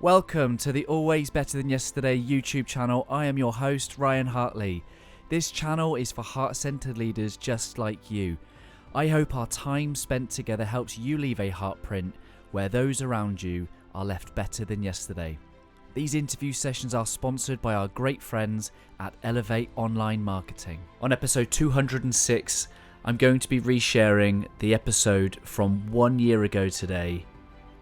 Welcome to the Always Better Than Yesterday YouTube channel. I am your host, Ryan Hartley. This channel is for heart-centered leaders just like you. I hope our time spent together helps you leave a heartprint where those around you are left better than yesterday. These interview sessions are sponsored by our great friends at Elevate Online Marketing. On episode 206, I'm going to be resharing the episode from 1 year ago today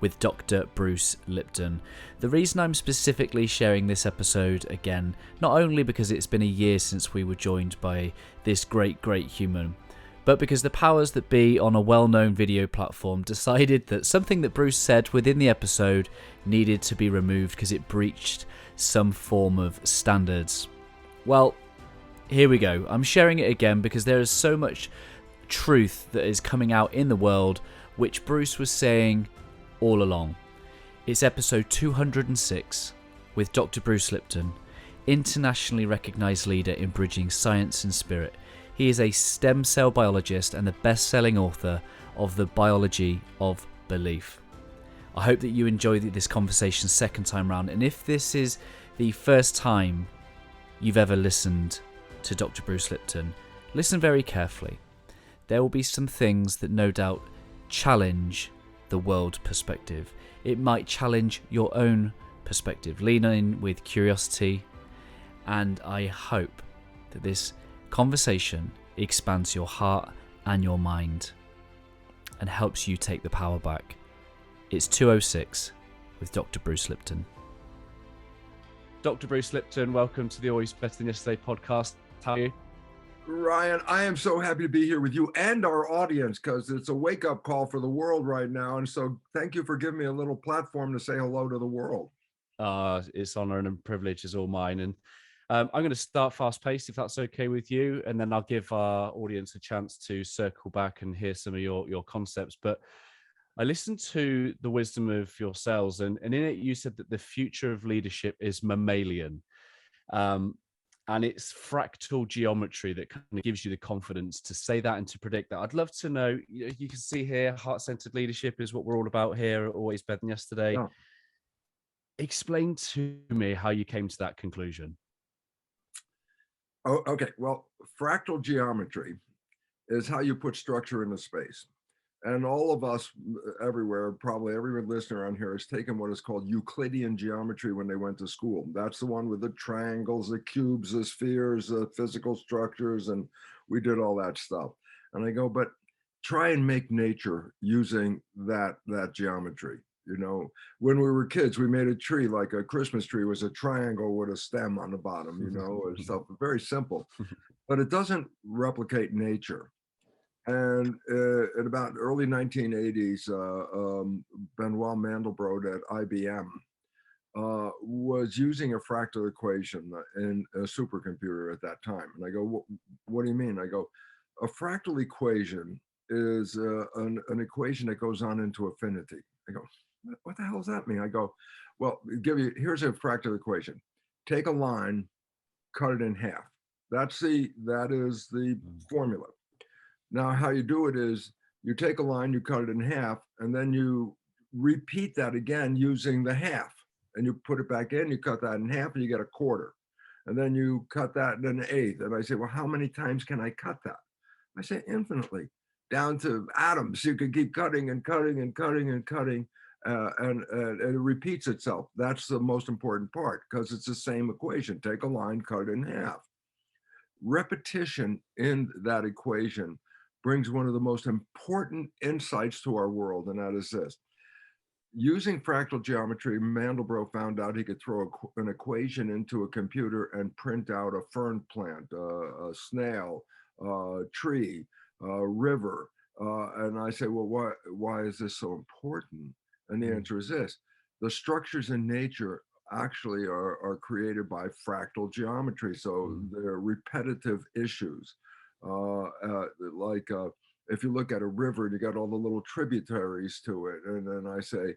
with Dr. Bruce Lipton. The reason I'm specifically sharing this episode again, not only because it's been a year since we were joined by this great human, but because the powers that be on a well-known video platform decided that something that Bruce said within the episode needed to be removed because it breached some form of standards. Well, here we go. I'm sharing it again because there is so much truth that is coming out in the world which Bruce was saying all along. It's episode 206 with Dr. Bruce Lipton, internationally recognized leader in bridging science and spirit. He is a stem cell biologist and the best-selling author of The Biology of Belief. I hope that you enjoy this conversation second time round, and if this is the first time you've ever listened to Dr. Bruce Lipton, listen very carefully. There will be some things that no doubt challenge the world perspective. It might challenge your own perspective. Lean in with curiosity, and I hope that this conversation expands your heart and your mind and helps you take the power back. It's 206 with Dr. Bruce Lipton. Dr. Bruce Lipton, welcome to the Always Better Than Yesterday podcast. How are you? Ryan, I am so happy to be here with you and our audience because it's a wake-up call for the world right now. And so thank you for giving me a little platform to say hello to the world. It's honor and privilege is all mine. And I'm going to start fast-paced, if that's okay with you, and then I'll give our audience a chance to circle back and hear some of your concepts. But I listened to the wisdom of yourselves, and in it you said that the future of leadership is mammalian. And it's fractal geometry that kind of gives you the confidence to say that and to predict that. I'd love to know, you can see here, heart-centered leadership is what we're all about here, Always Better Than Yesterday. Oh. Explain to me how you came to that conclusion. Oh, okay. Well, fractal geometry is how you put structure into space. And all of us everywhere, probably every listener on here has taken what is called Euclidean geometry when they went to school. That's the one with the triangles, the cubes, the spheres, the physical structures, and we did all that stuff. And I go, but try and make nature using that geometry. You know, when we were kids, we made a tree, like a Christmas tree was a triangle with a stem on the bottom, you know, and stuff, very simple, but it doesn't replicate nature. And in about early 1980s, Benoit Mandelbrot at IBM was using a fractal equation in a supercomputer at that time. And I go, what do you mean? I go, a fractal equation is an equation that goes on into infinity. I go, what the hell does that mean? I go, well, here's a fractal equation. Take a line, cut it in half. That is the formula. Now, how you do it is you take a line, you cut it in half, and then you repeat that again using the half. And you put it back in, you cut that in half, and you get a quarter. And then you cut that in an eighth. And I say, well, how many times can I cut that? I say infinitely, down to atoms. You could keep cutting and cutting and cutting and cutting, and it repeats itself. That's the most important part because it's the same equation. Take a line, cut it in half. Repetition in that equation brings one of the most important insights to our world, and that is this. Using fractal geometry, Mandelbrot found out he could throw an equation into a computer and print out a fern plant, a snail, a tree, a river. And I say, well, why is this so important? And the answer is this. The structures in nature actually are created by fractal geometry. So they're repetitive issues. If you look at a river, you got all the little tributaries to it. And then I say,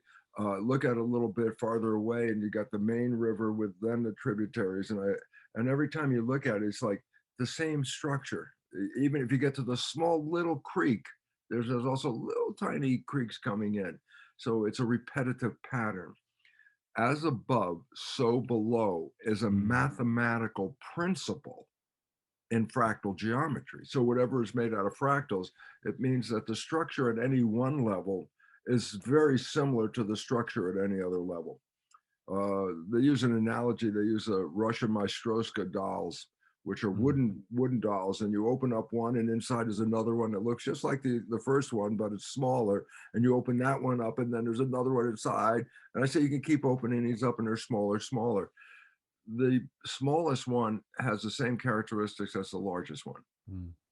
look at a little bit farther away and you got the main river with then the tributaries. And every time you look at it, it's like the same structure. Even if you get to the small little creek, there's also little tiny creeks coming in. So it's a repetitive pattern. as above, so below is a mathematical principle in fractal geometry. So whatever is made out of fractals, it means that the structure at any one level is very similar to the structure at any other level. They use an analogy. They use Russian Matryoshka dolls, which are wooden dolls, and you open up one, and inside is another one that looks just like the first one, but it's smaller. And you open that one up, and then there's another one inside. And I say you can keep opening these up, and they're smaller, smaller. The smallest one has the same characteristics as the largest one.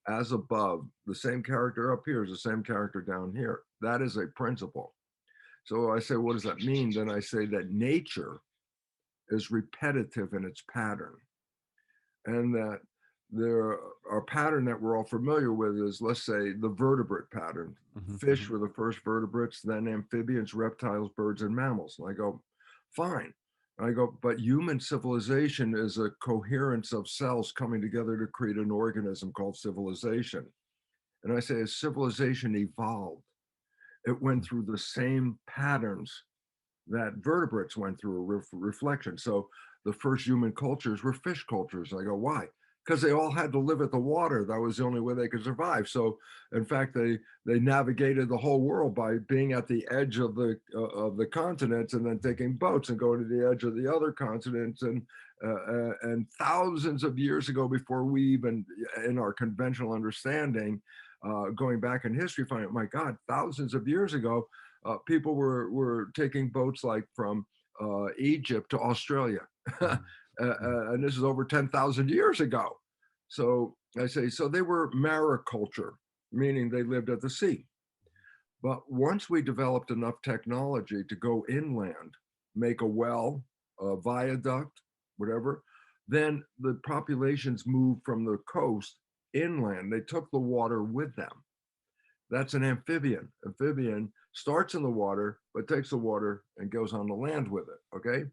As above, the same character up here is the same character down here. That is a principle. So I say, what does that mean? Then I say that nature is repetitive in its pattern, and that there our pattern that we're all familiar with is, let's say, the vertebrate pattern. Fish were the first vertebrates, then amphibians, reptiles, birds, and mammals. And I go, fine. I go, but human civilization is a coherence of cells coming together to create an organism called civilization. And I say, as civilization evolved, it went through the same patterns that vertebrates went through, a reflection. So the first human cultures were fish cultures. I go, why? Because they all had to live at the water. That was the only way they could survive. So in fact, they navigated the whole world by being at the edge of the continents, and then taking boats and going to the edge of the other continents. And thousands of years ago, before we even, in our conventional understanding, going back in history, finding, my God, thousands of years ago, people were taking boats like from Egypt to Australia. And this is over 10,000 years ago. So I say, so they were mariculture, meaning they lived at the sea. But once we developed enough technology to go inland, make a well, a viaduct, whatever, then the populations moved from the coast inland. They took the water with them. That's an amphibian. Amphibian starts in the water, but takes the water and goes on the land with it, okay?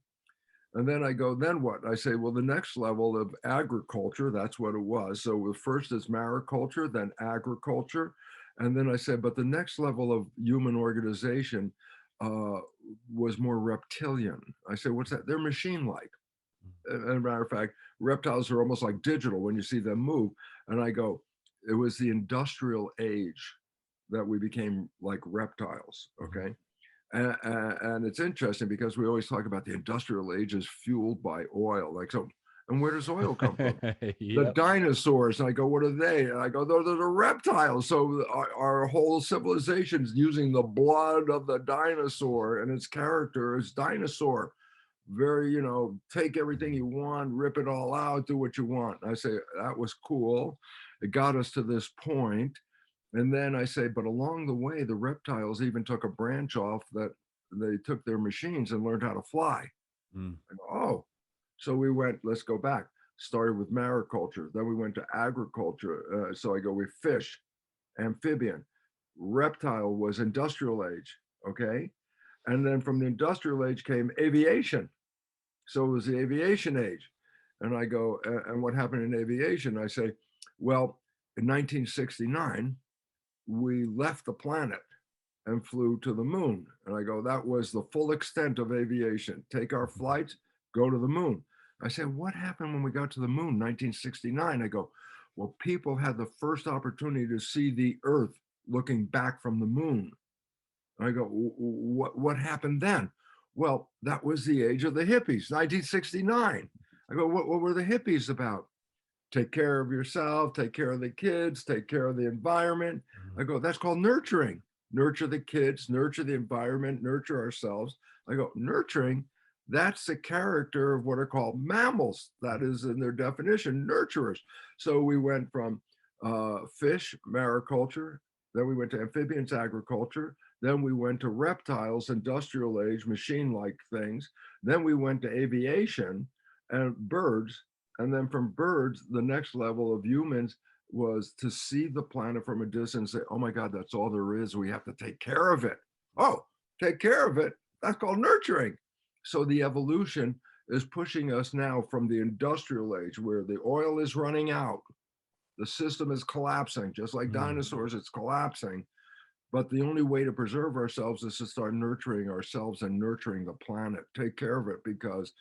And then I go, then what? I say, well, the next level of agriculture, that's what it was. So the first is mariculture, then agriculture. And then I said, but the next level of human organization was more reptilian. I said, what's that? They're machine-like. As a matter of fact, reptiles are almost like digital when you see them move. And I go, it was the industrial age that we became like reptiles, okay? And it's interesting because we always talk about the industrial age is fueled by oil. Like, so, and where does oil come from? The dinosaurs. And I go, what are they? And I go, those are the reptiles. So our whole civilization is using the blood of the dinosaur, and its character is dinosaur. Very, take everything you want, rip it all out, do what you want. I say, that was cool. It got us to this point. And then I say, but along the way, the reptiles even took a branch off that they took their machines and learned how to fly. I go, oh, so we went, let's go back. Started with mariculture. Then we went to agriculture. So I go, we fish, amphibian. Reptile was industrial age, okay? And then from the industrial age came aviation. So it was the aviation age. And I go, and what happened in aviation? I say, well, in 1969, we left the planet and flew to the moon. And I go, that was the full extent of aviation. Take our flights, go to the moon. I said, what happened when we got to the moon, 1969? I go, well, people had the first opportunity to see the Earth looking back from the moon. I go, what happened then? Well, that was the age of the hippies, 1969. I go, what were the hippies about? Take care of yourself, take care of the kids, take care of the environment. I go, that's called nurturing. Nurture the kids, nurture the environment, nurture ourselves. I go, nurturing, that's the character of what are called mammals. That is in their definition, nurturers. So we went from fish, mariculture, then we went to amphibians, agriculture, then we went to reptiles, industrial age, machine-like things. Then we went to aviation and birds. And then from birds, the next level of humans was to see the planet from a distance and say, oh my God, that's all there is. We have to take care of it. Oh, take care of it. That's called nurturing. So the evolution is pushing us now from the industrial age where the oil is running out. The system is collapsing, just like dinosaurs, it's collapsing. But the only way to preserve ourselves is to start nurturing ourselves and nurturing the planet. Take care of it, because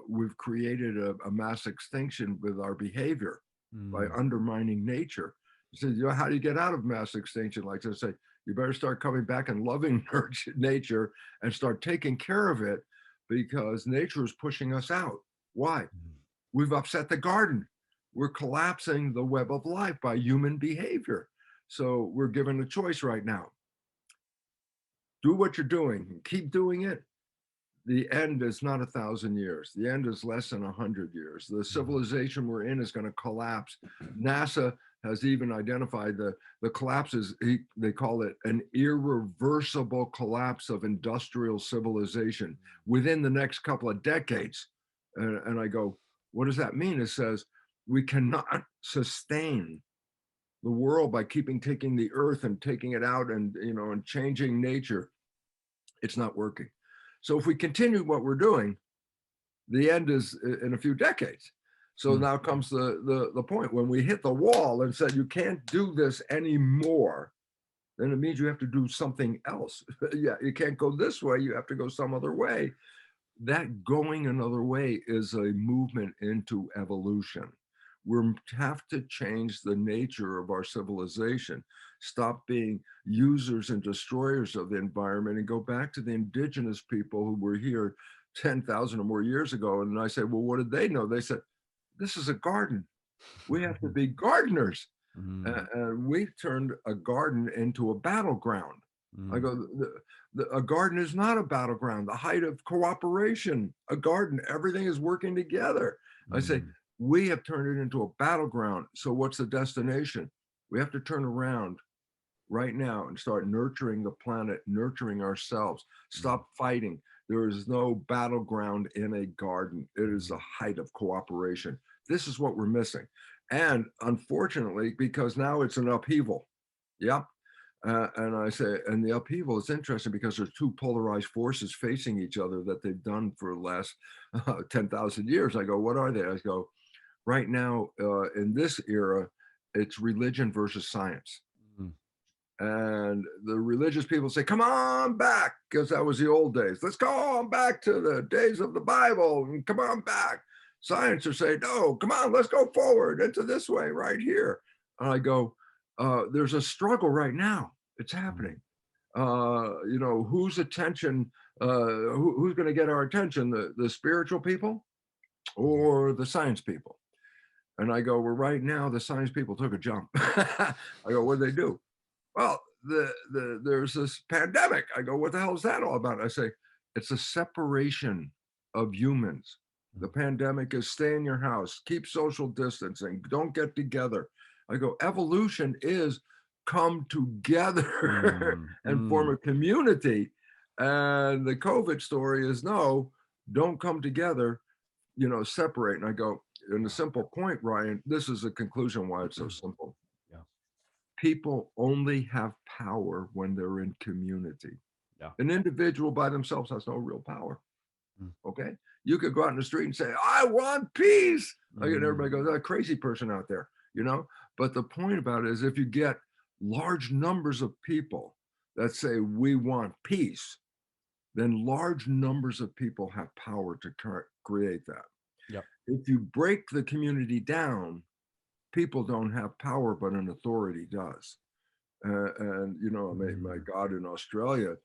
we've created a mass extinction with our behavior by Mm. undermining nature. So, you know, how do you get out of mass extinction? Like I say, you better start coming back and loving nature and start taking care of it, because nature is pushing us out. Why? Mm. We've upset the garden. We're collapsing the web of life by human behavior. So we're given a choice right now. Do what you're doing, keep doing it. The end is not 1,000 years. The end is less than 100 years. The civilization we're in is going to collapse. NASA has even identified the collapses. They call it an irreversible collapse of industrial civilization within the next couple of decades. And I go, what does that mean? It says we cannot sustain the world by taking the earth and taking it out and, you know, and changing nature. It's not working. So if we continue what we're doing, the end is in a few decades. So Mm. now comes the point when we hit the wall and said, you can't do this anymore, then it means you have to do something else. Yeah, you can't go this way, you have to go some other way. That going another way is a movement into evolution. We have to change the nature of our civilization, stop being users and destroyers of the environment, and go back to the indigenous people who were here 10,000 or more years ago. And I say, well, what did they know? They said, this is a garden. We have to be gardeners. Mm. And we turned a garden into a battleground. I Mm. go, a garden is not a battleground, the height of cooperation. A garden, everything is working together. I say, Mm. we have turned it into a battleground. So what's the destination? We have to turn around right now and start nurturing the planet, nurturing ourselves. Mm. Stop fighting. There is no battleground in a garden. It is the Mm. height of cooperation. This is what we're missing. And unfortunately, because now it's an upheaval. Yep. And I say, and the upheaval is interesting because there's two polarized forces facing each other that they've done for the last 10,000 years. I go, what are they? I go, right now, in this era, it's religion versus science. Mm. And the religious people say, come on back, because that was the old days. Let's go on back to the days of the Bible and come on back. Science are saying, no, come on, let's go forward into this way right here. And I go, there's a struggle right now. It's Mm. happening. You know, whose attention, who's going to get our attention, the spiritual people or the science people? And I go, well, right now, the science people took a jump. I go, what did they do? Well, there's this pandemic. I go, what the hell is that all about? I say, it's a separation of humans. The Mm. pandemic is stay in your house, keep social distancing, don't get together. I go, evolution is come together Mm. and form Mm. a community. And the COVID story is no, don't come together, you know, separate. And I go, in a simple point, Ryan, this is a conclusion why it's so simple. Yeah. People only have power when they're in community. Yeah. An individual by themselves has no real power. Mm. Okay. You could go out in the street and say, I want peace. And everybody Mm. goes, that crazy person out there, you know? But the point about it is if you get large numbers of people that say, we want peace, then large numbers of people have power to create that. Yep. If you break the community down, people don't have power, but an authority does. And you know, my Mm. God, in Australia,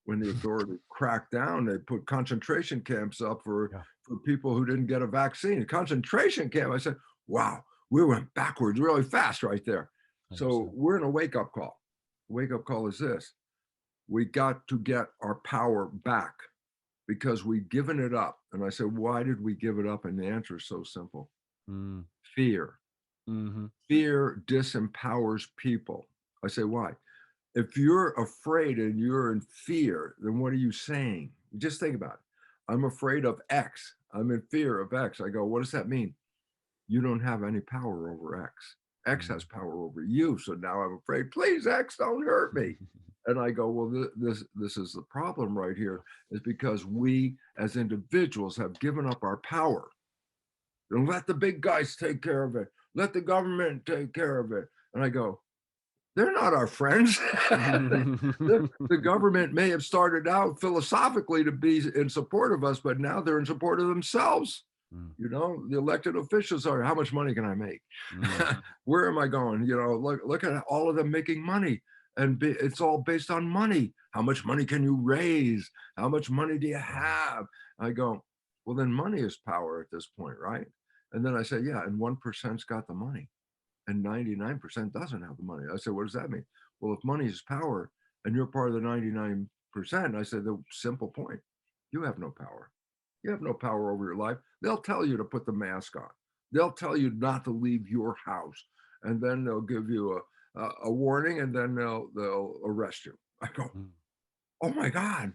when the authority cracked down, they put concentration camps up Yeah. for people who didn't get a vaccine. A concentration camp. I said, wow, we went backwards really fast right there. So 100%. we're in a wake-up call. Wake-up call is this: we got to get our power back because we've given it up. And I said, why did we give it up? And the answer is so simple: Mm. fear. Mm-hmm. Fear disempowers people. I say, why? If you're afraid and you're in fear, then what are you saying? Just think about it. I'm afraid of X. I'm in fear of X. I go, what does that mean? You don't have any power over X. X has Mm. power over you. So now I'm afraid, please, X, don't hurt me. And I go, well, this is the problem right here, is because we as individuals have given up our power. And let the big guys take care of it. Let the government take care of it. And I go, They're not our friends. The government may have started out philosophically to be in support of us, but now they're in support of themselves. Mm, You know, the elected officials are, how much money can I make? mm, Where am I going? You know, look at all of them making money. And it's all based on money. How much money can you raise? How much money do you have? I go, well, then money is power at this point, right? And then I say, yeah, and 1%'s got the money and 99% doesn't have the money. I said, what does that mean? Well, if money is power and you're part of the 99%, I said, the simple point, you have no power. You have no power over your life. They'll tell you to put the mask on. They'll tell you not to leave your house. And then they'll give you a warning, and then they'll arrest you. I go, mm. oh my God.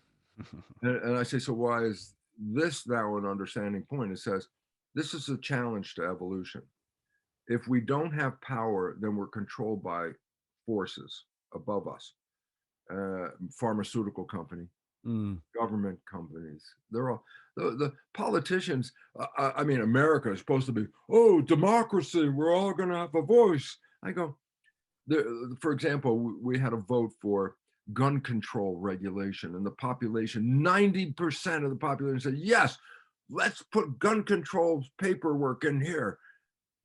And I say, so why is this now an understanding point? It says, this is a challenge to evolution. If we don't have power, then we're controlled by forces above us. Pharmaceutical company, Mm, government companies. They're all the politicians. I mean, America is supposed to be, oh, democracy. We're all going to have a voice. I go, for example, we had a vote for gun control regulation, and the population, 90% of the population said, yes, let's put gun control paperwork in here.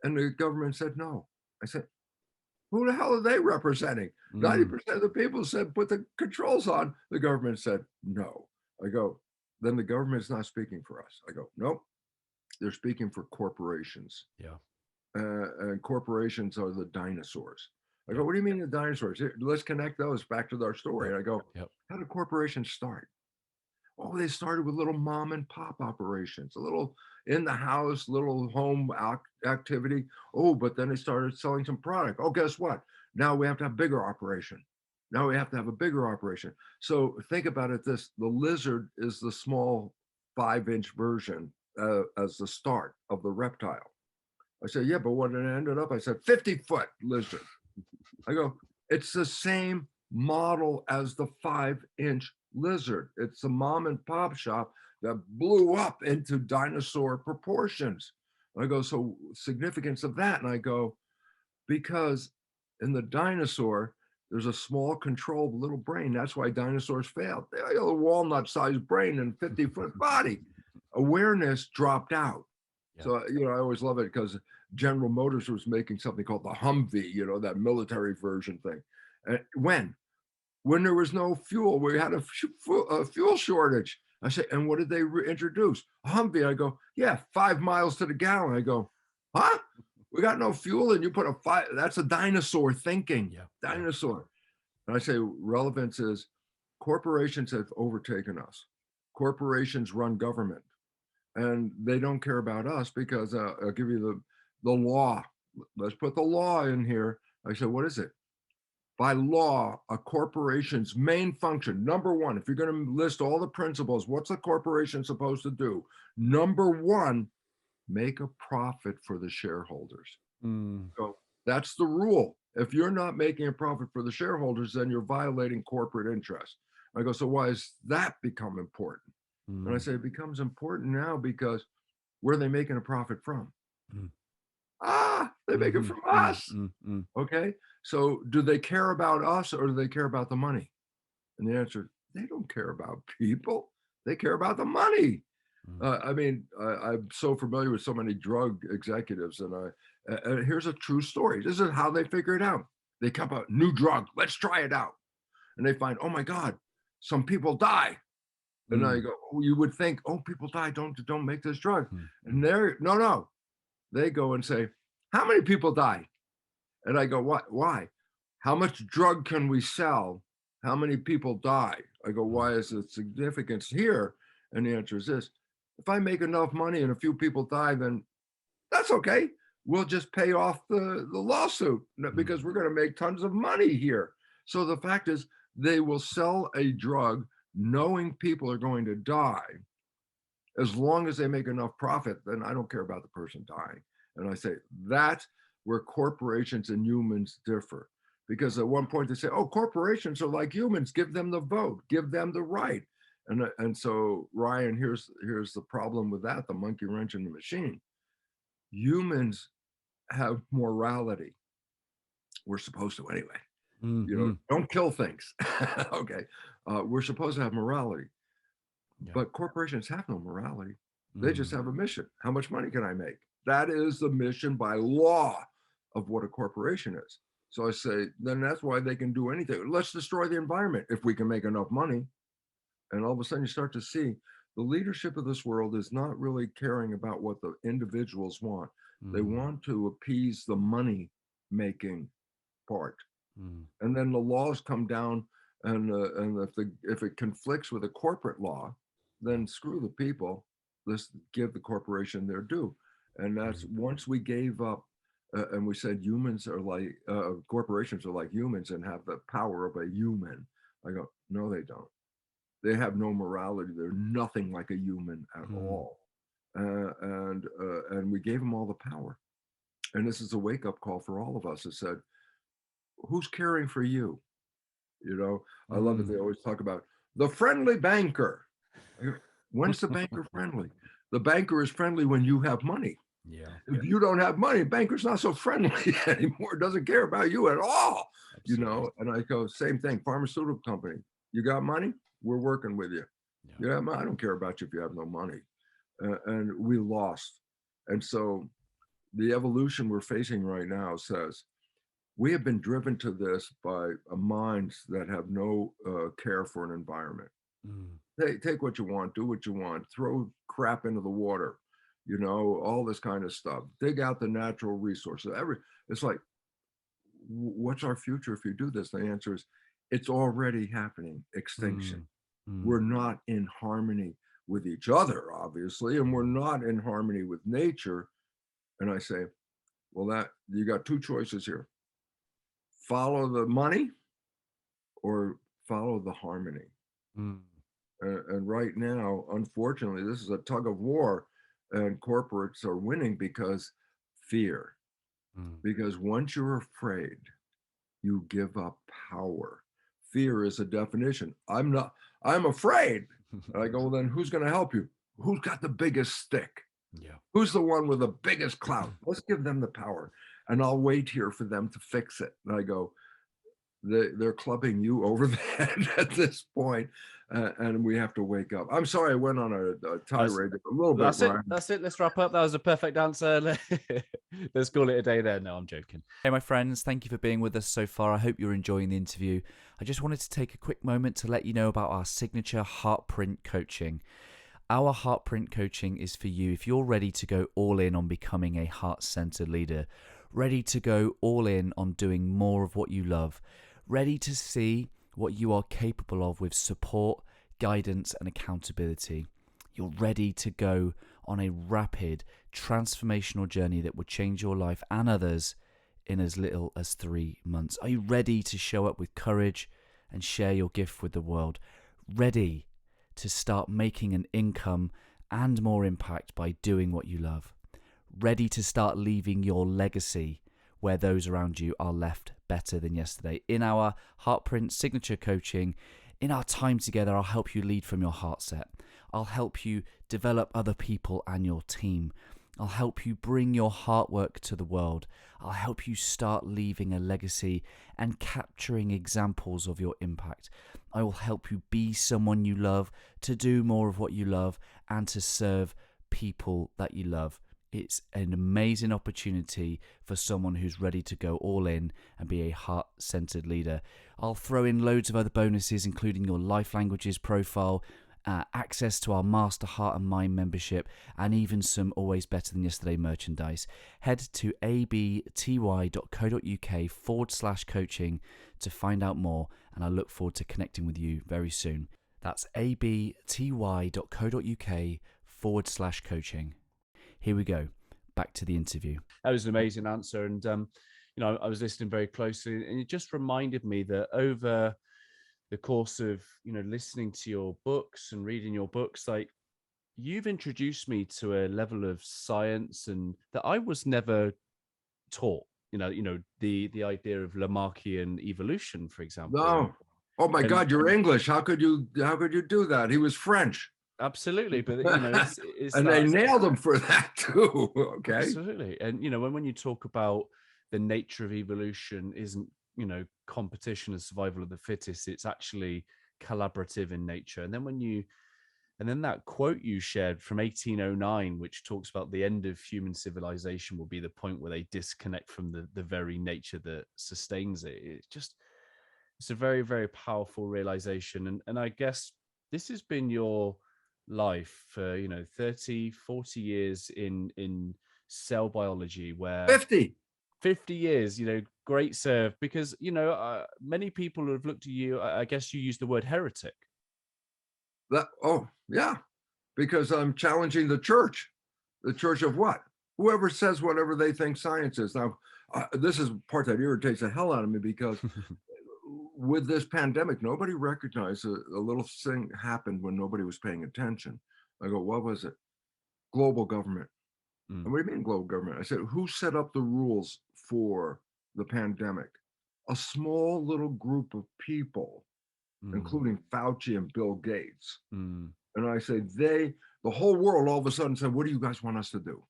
And the government said no. I said, who the hell are they representing? mm. 90% of the people said put the controls on. The government said no. I go, then the government's not speaking for us. I go, nope, they're speaking for corporations. Yeah. And corporations are the dinosaurs. I go, Yep. what do you mean the dinosaurs? Here, let's connect those back to our story. Yep. And I go, Yep. how did corporations start? Oh, they started with little mom and pop operations, a little in the house, little home activity. Oh, but then they started selling some product. Oh, guess what? Now we have to have bigger operation. Now we have to have a bigger operation. So think about it this, the lizard is the small 5-inch version as the start of the reptile. I said, yeah, but when it ended up, I said 50-foot lizard. I go, it's the same model as the 5-inch lizard. It's the mom and pop shop that blew up into dinosaur proportions. I go, so significance of that. And I go, because in the dinosaur, there's a small controlled little brain. That's why dinosaurs failed. They had a walnut-sized brain and 50-foot body. Awareness dropped out. Yeah. So, you know, I always love it because General Motors was making something called the Humvee, you know, that military version thing. When there was no fuel, we had a fuel shortage. I said, and what did they introduce? A Humvee. I go, yeah, 5 miles to the gallon. I go, huh? We got no fuel, and you put a 5. That's a dinosaur thinking. Yeah. Dinosaur. And I say relevance is corporations have overtaken us. Corporations run government, and they don't care about us because I'll give you the law. Let's put the law in here. I said, what is it? By law, a corporation's main function, number one, if you're going to list all the principles, what's a corporation supposed to do? Number one, make a profit for the shareholders. Mm, So that's the rule. If you're not making a profit for the shareholders, then you're violating corporate interest. I go, so why has that become important? And I mm, say, it becomes important now because where are they making a profit from? mm. They make it Mhm, from mm, us. mm, mm. Okay. So do they care about us or do they care about the money? And the answer, they don't care about people. They care about the money. Mm. I mean, I'm so familiar with so many drug executives, and here's a true story. This is how they figure it out. They come up, new drug, let's try it out. And they find, oh my God, some people die. And I Mm, go, oh, you would think, oh, people die, don't make this drug. mm, And mm, they're, no. They go and say, how many people die? And I go, what? Why? How much drug can we sell? How many people die? I go, mm, why is the significance here? And the answer is this: if I make enough money and a few people die, then that's okay. We'll just pay off the lawsuit mm, because we're going to make tons of money here. So the fact is, they will sell a drug knowing people are going to die. As long as they make enough profit, then I don't care about the person dying. And I say that's where corporations and humans differ. Because at one point they say, oh, corporations are like humans, give them the vote, give them the right. And so, Ryan, here's the problem with that, the monkey wrench in the machine. Humans have morality. We're supposed to anyway. don't kill things. Okay. We're supposed to have morality, but corporations have no morality. They just have a mission. How much money can I make? That is the mission by law of what a corporation is. So I say, then that's why they can do anything. Let's destroy the environment if we can make enough money. And all of a sudden you start to see the leadership of this world is not really caring about what the individuals want. They want to appease the money making part. And then the laws come down, and if it conflicts with a corporate law, then screw the people. Let's give the corporation their due. And that's once we gave up and we said humans are like corporations are like humans and have the power of a human. I go, no, they don't. They have no morality. They're nothing like a human at all. And we gave them all the power. And this is a wake-up call for all of us. It said, who's caring for you? I love it. They always talk about the friendly banker. When's the banker friendly? The banker is friendly when you have money. If you don't have money, banker's not so friendly anymore. Doesn't care about you at all. Absolutely. And I go, same thing, pharmaceutical company. You got money? We're working with you. I don't care about you if you have no money. And we lost. And so the evolution we're facing right now says, we have been driven to this by minds that have no care for an environment. Take what you want, do what you want, throw crap into the water, all this kind of stuff. Dig out the natural resources. It's like, what's our future if you do this? The answer is, it's already happening. Extinction. We're not in harmony with each other, obviously, and we're not in harmony with nature. And I say, well, that you got two choices here. Follow the money or follow the harmony. And right now, unfortunately, this is a tug of war, and corporates are winning because fear. Because once you're afraid, you give up power. Fear is a definition. I'm afraid. And I go, well, then who's going to help you? Who's got the biggest stick? Who's the one with the biggest clout? Let's give them the power. And I'll wait here for them to fix it. And I go, they're clubbing you over the head at this point, and we have to wake up. I'm sorry I went on a tirade a little bit. That's it. Let's wrap up. That was a perfect answer. Let's call it a day there. No, I'm joking. Hey, my friends, thank you for being with us so far. I hope you're enjoying the interview. I just wanted to take a quick moment to let you know about our signature Heartprint coaching. Our Heartprint coaching is for you if you're ready to go all in on becoming a heart-centered leader, ready to go all in on doing more of what you love, ready to see what you are capable of with support, guidance, and accountability. You're ready to go on a rapid, transformational journey that will change your life and others in as little as 3 months. Are you ready to show up with courage and share your gift with the world? Ready to start making an income and more impact by doing what you love? Ready to start leaving your legacy where those around you are left better than yesterday? In our Heartprint signature coaching, in our time together, I'll help you lead from your heart set. I'll help you develop other people and your team. I'll help you bring your heart work to the world. I'll help you start leaving a legacy and capturing examples of your impact. I will help you be someone you love, to do more of what you love, and to serve people that you love. It's an amazing opportunity for someone who's ready to go all in and be a heart-centered leader. I'll throw in loads of other bonuses, including your life languages profile, access to our Master Heart and Mind membership, and even some Always Better Than Yesterday merchandise. Head to abty.co.uk/coaching to find out more, and I look forward to connecting with you very soon. That's abty.co.uk/coaching. Here we go. Back to the interview. That was an amazing answer. And, I was listening very closely, and it just reminded me that over the course of, listening to your books and reading your books, like, you've introduced me to a level of science and that I was never taught, the idea of Lamarckian evolution, for example. No. Oh my God, you're English. How could you do that? He was French. Absolutely, but it's and they nailed him for that too. Okay, absolutely. And when you talk about the nature of evolution isn't competition and survival of the fittest. It's actually collaborative in nature. And then that quote you shared from 1809, which talks about the end of human civilization will be the point where they disconnect from the very nature that sustains it. It's a very, very powerful realization. And I guess this has been your life for, 30, 40 years in cell biology, where 50 years, great serve, because, many people have looked at you. I guess you used the word heretic. Oh, yeah, because I'm challenging the church. The church of what? Whoever says whatever they think science is. Now, this is part that irritates the hell out of me, because with this pandemic, nobody recognized a little thing happened when nobody was paying attention. I go, what was it? Global government. And what do you mean global government? I said, who set up the rules for the pandemic? A small little group of people, including Fauci and Bill Gates. And I say, the whole world all of a sudden said, what do you guys want us to do?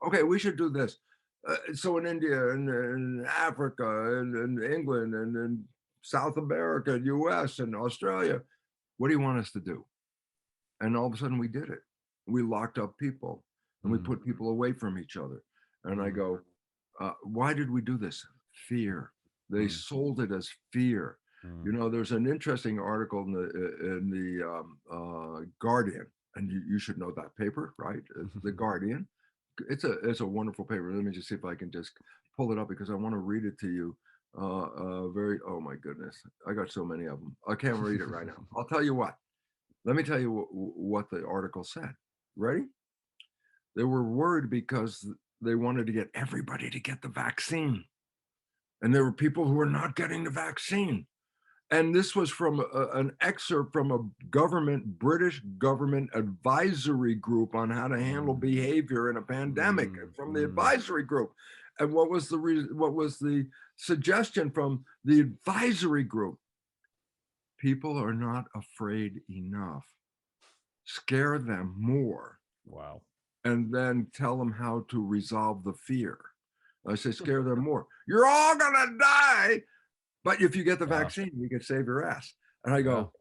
Okay, we should do this. So in India and in Africa and in England and in South America, US and Australia, what do you want us to do? And all of a sudden we did it. We locked up people and we put people away from each other. And I go, why did we do this? Fear. They sold it as fear. There's an interesting article in the Guardian, and you should know that paper, right? The Guardian. It's a wonderful paper. Let me just see if I can just pull it up, because I want to read it to you. Oh my goodness, I got so many of them. I can't read it right now. I'll tell you what. Let me tell you what the article said. Ready? They were worried because they wanted to get everybody to get the vaccine, and there were people who were not getting the vaccine. And this was from an excerpt from a British government advisory group on how to handle behavior in a pandemic, from the advisory group. And what was the suggestion from the advisory group? People are not afraid enough. Scare them more. Wow. And then tell them how to resolve the fear. I say, scare them more. You're all gonna die. But if you get the vaccine, you can save your ass. And I go,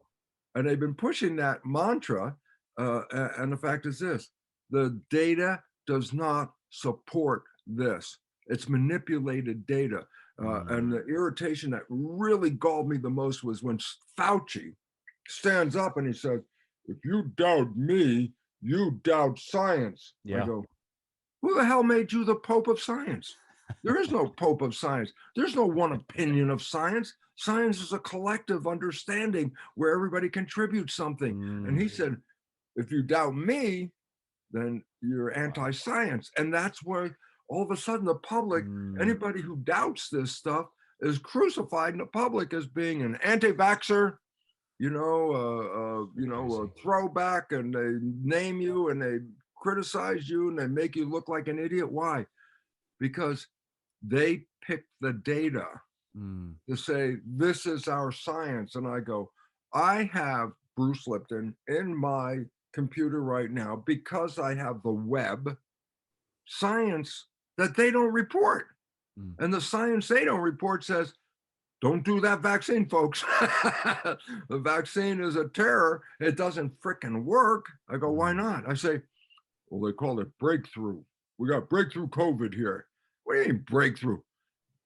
and they've been pushing that mantra. And the fact is this: the data does not support this. It's manipulated data. And the irritation that really galled me the most was when Fauci stands up and he says, if you doubt me, you doubt science. I go, who the hell made you the Pope of science? There is no Pope of science. There's no one opinion of science. Science is a collective understanding where everybody contributes something. And he said, if you doubt me, then you're anti-science. And that's where all of a sudden the public, anybody who doubts this stuff, is crucified in the public as being an anti-vaxxer, a throwback, and they name you and they criticize you and they make you look like an idiot. Why? Because they pick the data to say, this is our science. And I go, I have Bruce Lipton in my computer right now, because I have the web science that they don't report. And the science they don't report says, don't do that vaccine, folks. The vaccine is a terror. It doesn't fricking work. I go, why not? I say, well, they call it breakthrough. We got breakthrough COVID here. What do you mean breakthrough?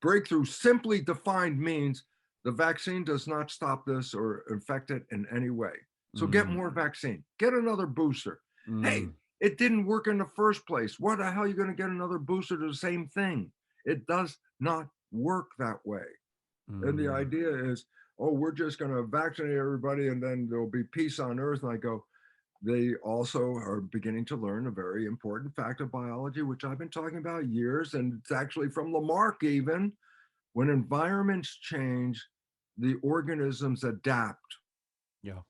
Breakthrough simply defined means the vaccine does not stop this or infect it in any way. So get more vaccine, get another booster. Hey, it didn't work in the first place. What the hell are you going to get another booster to the same thing? It does not work that way. And the idea is, oh, we're just going to vaccinate everybody and then there'll be peace on earth. And I go, they also are beginning to learn a very important fact of biology, which I've been talking about years, and it's actually from Lamarck even. When environments change, the organisms adapt.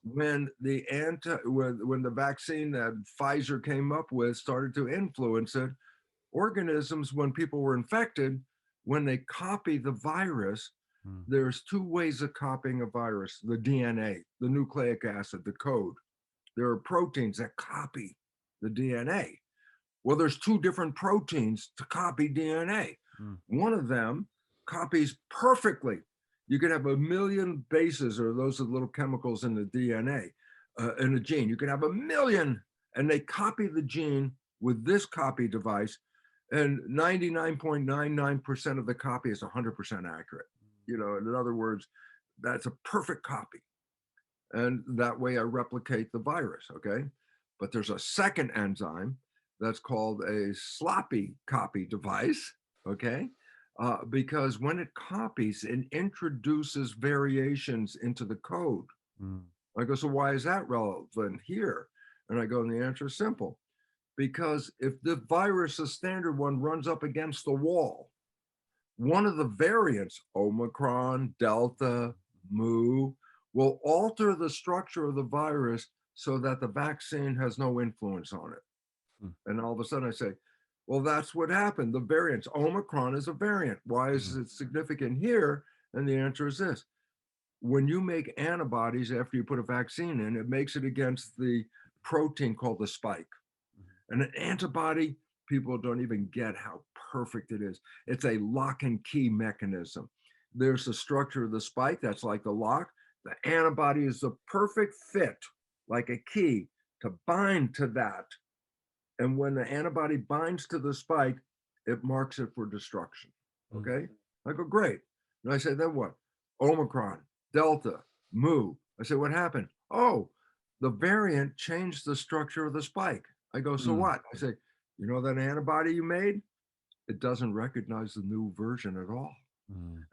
When when the vaccine that Pfizer came up with started to influence it, organisms, when people were infected, when they copy the virus, there's two ways of copying a virus: the DNA, the nucleic acid, the code. There are proteins that copy the DNA. Well, there's two different proteins to copy DNA. One of them copies perfectly. You could have 1,000,000 bases, or those are little chemicals in the DNA, in a gene. You could have 1,000,000, and they copy the gene with this copy device, and 99.99% of the copy is 100% accurate. You know, in other words, that's a perfect copy. And that way I replicate the virus, okay? But there's a second enzyme that's called a sloppy copy device, okay? Because when it copies, it introduces variations into the code. I go, so why is that relevant here? And I go, and the answer is simple. Because if the virus, the standard one, runs up against the wall, one of the variants, Omicron, Delta, Mu, will alter the structure of the virus so that the vaccine has no influence on it. And all of a sudden I say, well, that's what happened. The variants, Omicron is a variant. Why is it significant here? And the answer is this. When you make antibodies after you put a vaccine in, it makes it against the protein called the spike. And an antibody, people don't even get how perfect it is. It's a lock and key mechanism. There's the structure of the spike, that's like the lock. The antibody is the perfect fit, like a key, to bind to that. And when the antibody binds to the spike, it marks it for destruction. Okay? I go, great. And I say, then what? Omicron, Delta, Mu. I say, what happened? Oh, the variant changed the structure of the spike. I go, so what? I say, you know that antibody you made? It doesn't recognize the new version at all.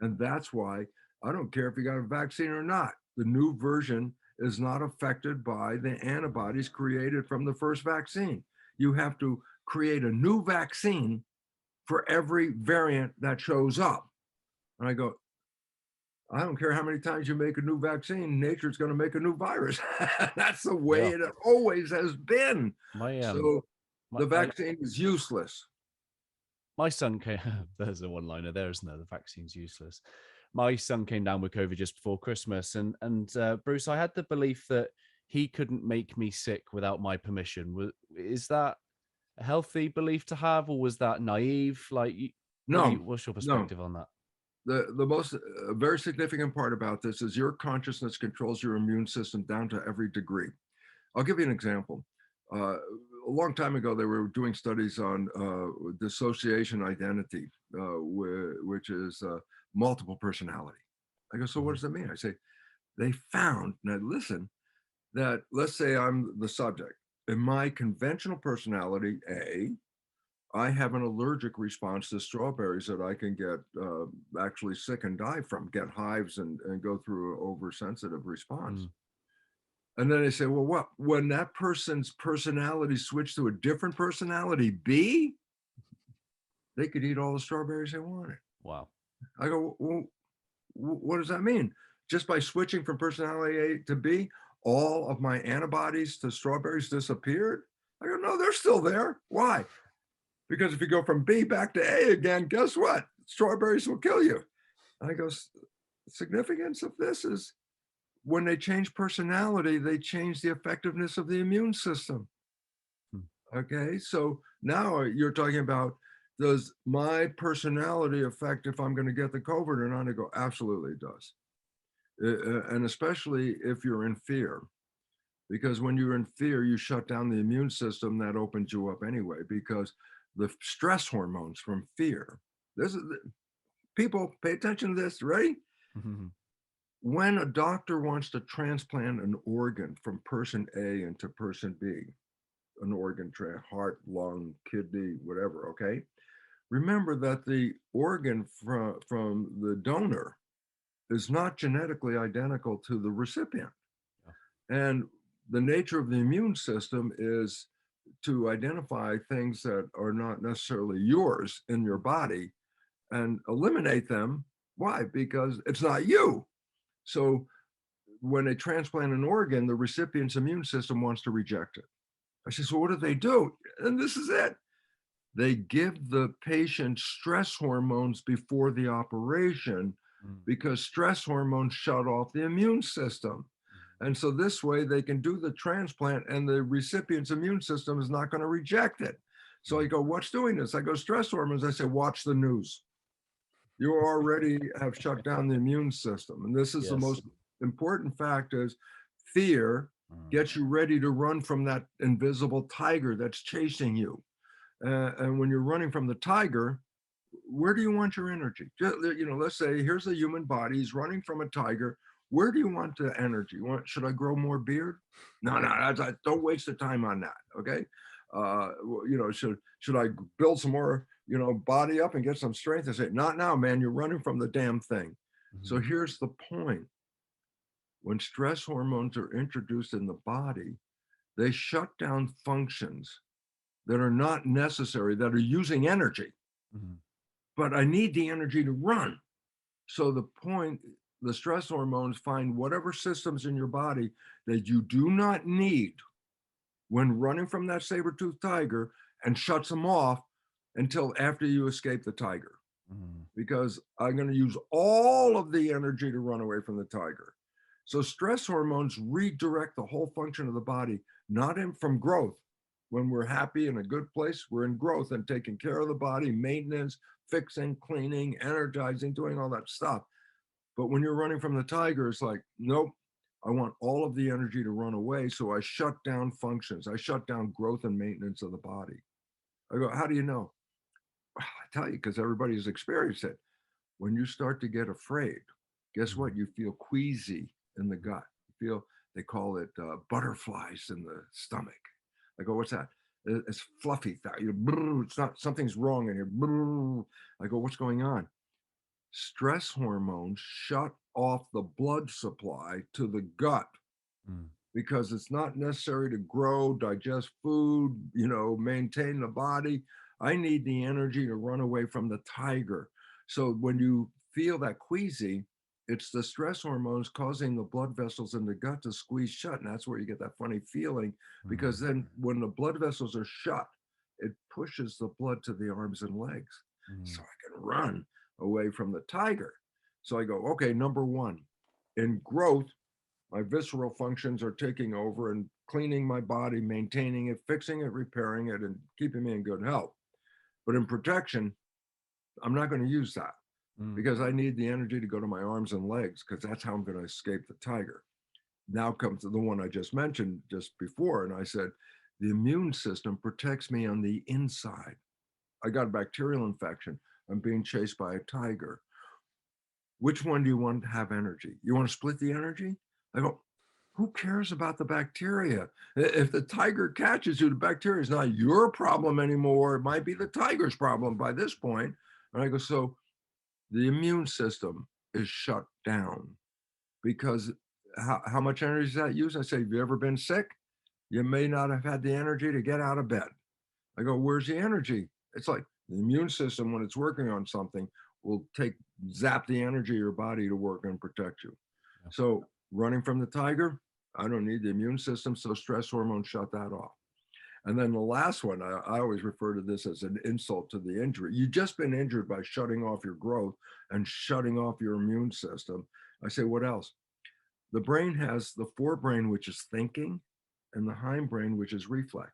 And that's why I don't care if you got a vaccine or not. The new version is not affected by the antibodies created from the first vaccine. You have to create a new vaccine for every variant that shows up. And I go, I don't care how many times you make a new vaccine, nature's going to make a new virus. That's the way it always has been. So the vaccine is useless. My son came, there's a one-liner there, isn't there? The vaccine's useless. My son came down with COVID just before Christmas. And Bruce, I had the belief that he couldn't make me sick without my permission. Is that a healthy belief to have, or was that naive? Like, no, what's your perspective on that? The most very significant part about this is your consciousness controls your immune system down to every degree. I'll give you an example. A long time ago, they were doing studies on dissociation identity, which is multiple personality. I go, so what does that mean? I say, they found, now listen, that let's say I'm the subject. In my conventional personality, A, I have an allergic response to strawberries that I can get actually sick and die from, get hives and go through an oversensitive response. And then they say, well, what? When that person's personality switched to a different personality, B, they could eat all the strawberries they wanted. Wow. I go, well, what does that mean? Just by switching from personality A to B, all of my antibodies to strawberries disappeared? I go, no, they're still there. Why? Because if you go from B back to A again, guess what? Strawberries will kill you. I go, significance of this is when they change personality, they change the effectiveness of the immune system. Okay, so now you're talking about, does my personality affect if I'm going to get the COVID or not? I go, absolutely it does. And especially if you're in fear. Because when you're in fear, you shut down the immune system, that opens you up anyway, because the stress hormones from fear. This is, people, pay attention to this, ready? When a doctor wants to transplant an organ from person A into person B, an organ, heart, lung, kidney, whatever, okay? Remember that the organ from the donor is not genetically identical to the recipient. And the nature of the immune system is to identify things that are not necessarily yours in your body and eliminate them. Why? Because it's not you. So when they transplant an organ, the recipient's immune system wants to reject it. I said, so what do they do? And this is it. They give the patient stress hormones before the operation because stress hormones shut off the immune system. And so this way they can do the transplant and the recipient's immune system is not going to reject it. So I go, what's doing this? I go, stress hormones. I say, watch the news. you already have shut down the immune system. And this is the Yes. most important fact is fear gets you ready to run from that invisible tiger that's chasing you. And when you're running from the tiger, where do you want your energy? Let's say here's a human body, he's running from a tiger. Where do you want the energy? Should I grow more beard? No, don't waste the time on that. Okay. Should I build some more, body up and get some strength? I say, not now, man. You're running from the damn thing. So here's the point. When stress hormones are introduced in the body, they shut down functions that are not necessary, that are using energy. But I need the energy to run. So the stress hormones find whatever systems in your body that you do not need when running from that saber-toothed tiger and shuts them off until after you escape the tiger. Because I'm going to use all of the energy to run away from the tiger. So stress hormones redirect the whole function of the body, not from growth. When we're happy in a good place, we're in growth and taking care of the body, maintenance, fixing, cleaning, energizing, doing all that stuff. But when you're running from the tiger, it's like, nope, I want all of the energy to run away. So I shut down functions. I shut down growth and maintenance of the body. I go, how do you know? I tell you, because everybody's experienced it. When you start to get afraid, guess what? You feel queasy in the gut. You feel, they call it butterflies in the stomach. I go, what's that? It's fluffy. It's not, something's wrong in here. I go, what's going on? Stress hormones shut off the blood supply to the gut because it's not necessary to grow, digest food, maintain the body. I need the energy to run away from the tiger. So when you feel that queasy, it's the stress hormones causing the blood vessels in the gut to squeeze shut. And that's where you get that funny feeling, because then when the blood vessels are shut, it pushes the blood to the arms and legs. So I can run away from the tiger. So I go, okay, number one, in growth, my visceral functions are taking over and cleaning my body, maintaining it, fixing it, repairing it, and keeping me in good health. But in protection, I'm not going to use that because I need the energy to go to my arms and legs, because that's how I'm going to escape the tiger. Now comes the one I just mentioned just before. And I said, the immune system protects me on the inside. I got a bacterial infection. I'm being chased by a tiger. Which one do you want to have energy? You want to split the energy? I go, who cares about the bacteria? If the tiger catches you, the bacteria is not your problem anymore. It might be the tiger's problem by this point. And I go, so the immune system is shut down because how much energy does that use? I say, have you ever been sick? You may not have had the energy to get out of bed. I go, where's the energy? It's like the immune system, when it's working on something, will zap the energy of your body to work and protect you. Yeah. So running from the tiger, I don't need the immune system, so stress hormones shut that off. And then the last one, I always refer to this as an insult to the injury. You've just been injured by shutting off your growth and shutting off your immune system. I say, what else? The brain has the forebrain, which is thinking, and the hindbrain, which is reflex,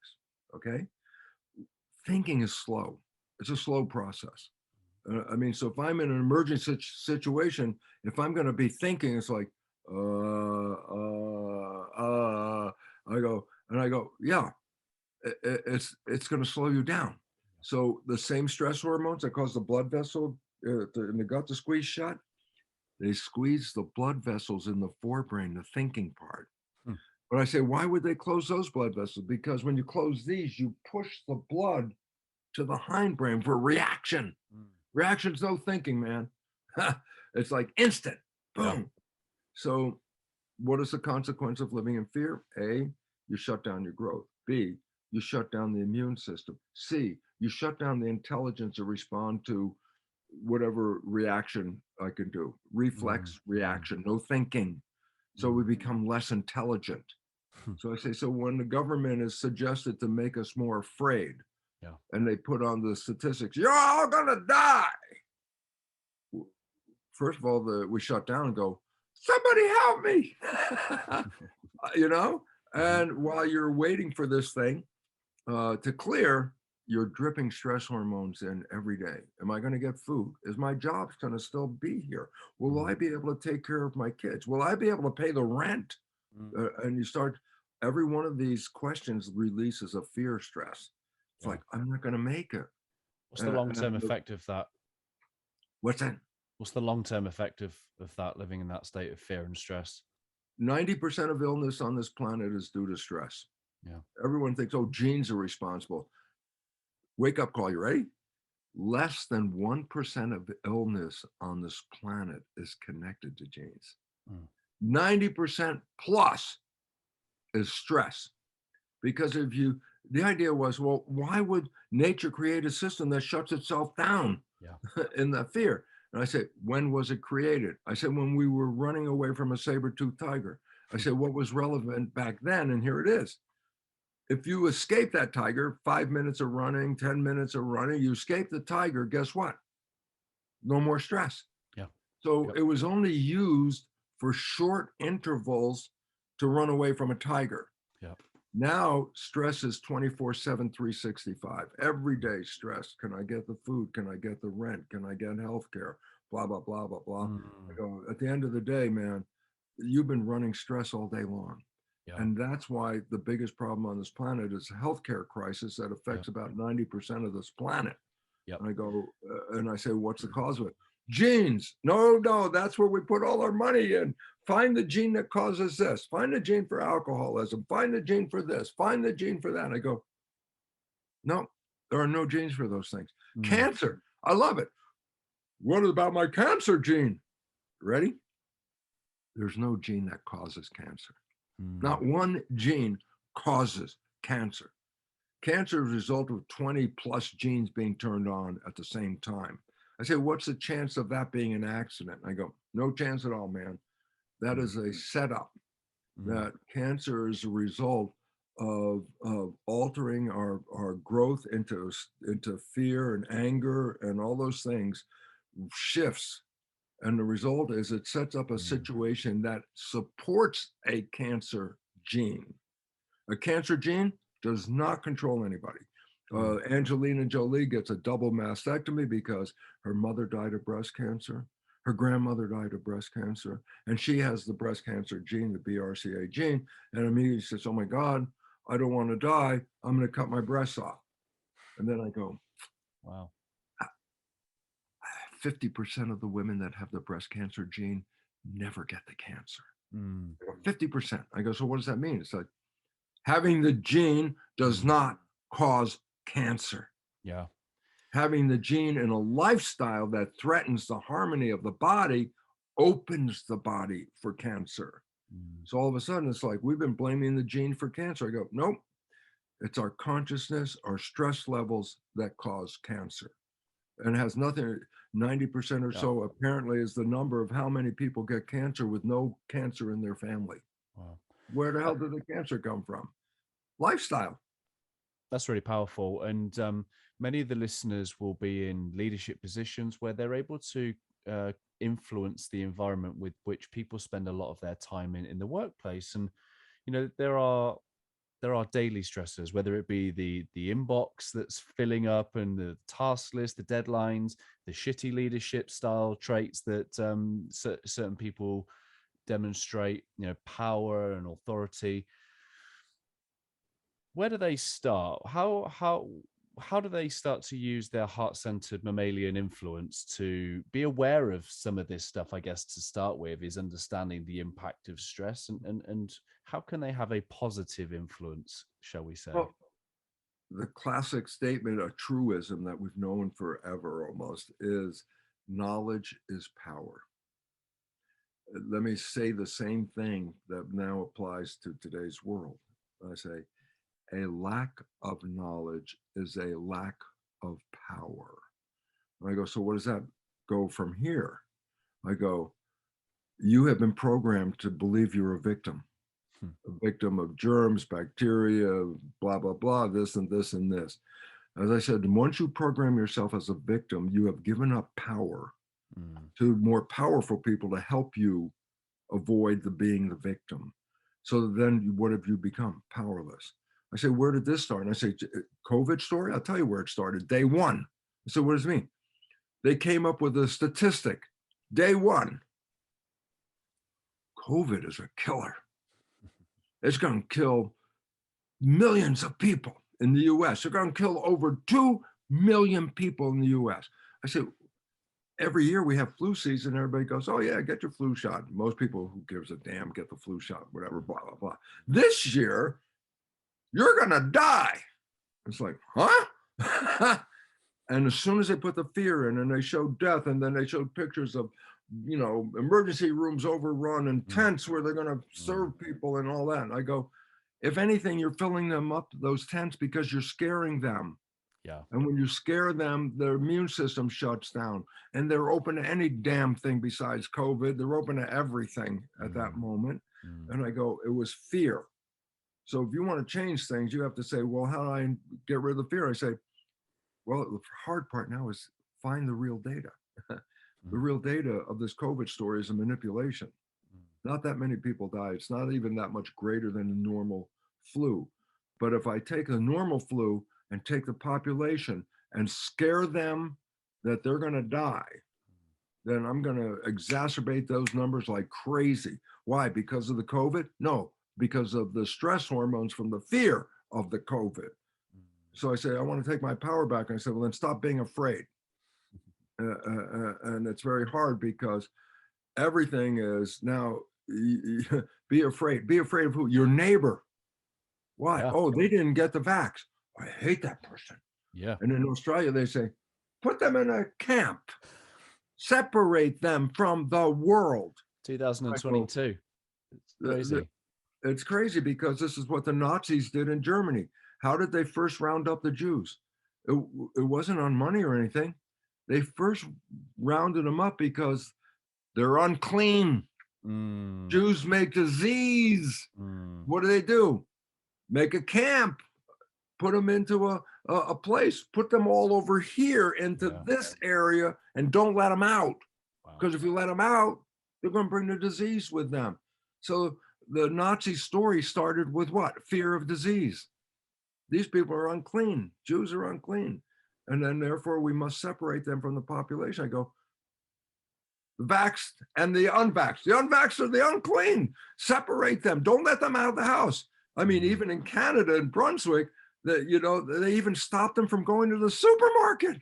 okay? Thinking is slow. It's a slow process. So if I'm in an emergency situation, if I'm going to be thinking, it's like, I go, yeah, it's going to slow you down. So the same stress hormones that cause the blood vessel in the gut to squeeze shut, they squeeze the blood vessels in the forebrain, the thinking part. But I say, why would they close those blood vessels? Because when you close these, you push the blood to the hindbrain for reaction. Reaction's no thinking, man. It's like instant, boom. Yeah. So what is the consequence of living in fear? A, you shut down your growth. B, you shut down the immune system. C, you shut down the intelligence to respond to whatever reaction I can do. Reflex reaction, no thinking. So we become less intelligent. So I say, so when the government is suggested to make us more afraid, and they put on the statistics, you're all gonna die. First of all, we shut down and go, somebody help me, And while you're waiting for this thing to clear, you're dripping stress hormones in every day. Am I going to get food? Is my job going to still be here? Will I be able to take care of my kids? Will I be able to pay the rent? And you start, every one of these questions releases a fear stress. It's like, I'm not going to make it. What's the long-term effect of that? What's that? What's the long-term effect of that, living in that state of fear and stress? 90% of illness on this planet is due to stress. Yeah. Everyone thinks, oh, genes are responsible. Wake up call, you ready? Less than 1% of illness on this planet is connected to genes. 90% plus is stress. Because if you, the idea was, well, why would nature create a system that shuts itself down in that fear? And I said, when was it created? I said, when we were running away from a saber-toothed tiger. I said, what was relevant back then? And here it is. If you escape that tiger, 5 minutes of running, 10 minutes of running, you escape the tiger, guess what? No more stress. Yeah. So it was only used for short intervals to run away from a tiger. Yeah. Now stress is 24/7, 365. Every day stress. Can I get the food? Can I get the rent? Can I get health care? Blah, blah, blah, blah, blah. I go, at the end of the day, man, you've been running stress all day long. Yeah. And that's why the biggest problem on this planet is a healthcare crisis that affects about 90% of this planet. Yep. And I go, and I say, what's the cause of it? Genes. No, that's where we put all our money in. Find the gene that causes this. Find the gene for alcoholism. Find the gene for this. Find the gene for that. And I go, no, there are no genes for those things. Cancer. I love it. What about my cancer gene? Ready? There's no gene that causes cancer. Not one gene causes cancer. Cancer is a result of 20 plus genes being turned on at the same time. I say, what's the chance of that being an accident? I go, no chance at all, man. That is a setup. That cancer is a result of altering our growth into fear and anger and all those things, shifts. And the result is it sets up a situation that supports a cancer gene. A cancer gene does not control anybody. Angelina Jolie gets a double mastectomy because her mother died of breast cancer. Her grandmother died of breast cancer. And she has the breast cancer gene, the BRCA gene. And immediately she says, oh my God, I don't want to die. I'm going to cut my breasts off. And then I go, wow. 50% of the women that have the breast cancer gene never get the cancer. 50%. I go, so what does that mean? It's like having the gene does not cause cancer. Yeah. Having the gene in a lifestyle that threatens the harmony of the body opens the body for cancer. So all of a sudden, it's like we've been blaming the gene for cancer. I go, nope. It's our consciousness, our stress levels that cause cancer. And it has nothing, 90% or so apparently is the number of how many people get cancer with no cancer in their family. Wow. Where the hell did the cancer come from? Lifestyle. That's really powerful. And many of the listeners will be in leadership positions where they're able to influence the environment with which people spend a lot of their time in the workplace. And, you know, there are daily stressors, whether it be the inbox that's filling up and the task list, the deadlines, the shitty leadership style traits that certain people demonstrate, you know, power and authority. Where do they start? How do they start to use their heart-centered mammalian influence to be aware of some of this stuff? I guess to start with is understanding the impact of stress and how can they have a positive influence, shall we say? Well, the classic statement, a truism that we've known forever almost, is knowledge is power. Let me say the same thing that now applies to today's world. I say, a lack of knowledge is a lack of power. And I go, so what does that go from here? I go, you have been programmed to believe you're a victim of germs, bacteria, blah, blah, blah, this and this and this. As I said, once you program yourself as a victim, you have given up power to more powerful people to help you avoid being the victim. So then what have you become? Powerless. I say, where did this start? And I say, COVID story? I'll tell you where it started. Day one. I said, what does it mean? They came up with a statistic. Day one, COVID is a killer. It's going to kill millions of people in the US. They're going to kill over 2 million people in the US. I said, every year we have flu season. Everybody goes, oh yeah, get your flu shot. Most people, who gives a damn, get the flu shot, whatever, blah, blah, blah. This year, you're going to die. It's like, huh? And as soon as they put the fear in and they showed death, and then they showed pictures of, you know, emergency rooms overrun and tents where they're going to serve people and all that. And I go, if anything, you're filling them up, those tents, because you're scaring them. Yeah. And when you scare them, their immune system shuts down, and they're open to any damn thing besides COVID. They're open to everything at that moment. And I go, it was fear. So if you want to change things, you have to say, well, how do I get rid of the fear? I say, well, the hard part now is find the real data. The real data of this COVID story is a manipulation. Not that many people die. It's not even that much greater than a normal flu. But if I take a normal flu and take the population and scare them that they're going to die, then I'm going to exacerbate those numbers like crazy. Why? Because of the COVID? No, because of the stress hormones from the fear of the COVID. So I say, I want to take my power back. And I said, well, then stop being afraid. And it's very hard, because everything is now, be afraid. Be afraid of who? Your neighbor. Why? Yeah. Oh, they didn't get the vax. I hate that person. Yeah. And in Australia, they say, put them in a camp. Separate them from the world. 2022. It's crazy. It's crazy, because this is what the Nazis did in Germany. How did they first round up the Jews? It wasn't on money or anything. They first rounded them up because they're unclean. Jews make disease. What do? Make a camp, put them into a place, put them all over here into this area, and don't let them out. Because if you let them out, they're going to bring the disease with them. So the Nazi story started with what? Fear of disease. These people are unclean. Jews are unclean. And then therefore we must separate them from the population. I go, the vaxxed and the unvaxxed. The unvaxxed are the unclean. Separate them. Don't let them out of the house. I mean, even in Canada and Brunswick, that, you know, they even stopped them from going to the supermarket.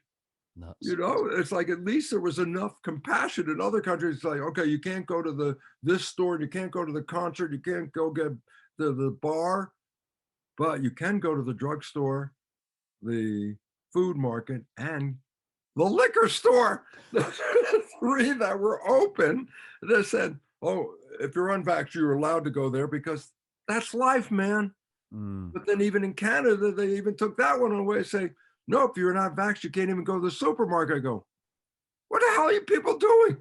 Nuts. You know, it's like, at least there was enough compassion in other countries. It's like, okay, you can't go to this store, you can't go to the concert, you can't go get the bar, but you can go to the drugstore, the food market, and the liquor store. The three that were open, they said, oh, if you're unvaxxed, you're allowed to go there, because that's life, man. But then even in Canada, they even took that one away, say, no, if you're not vaxxed, you can't even go to the supermarket. I go, what the hell are you people doing?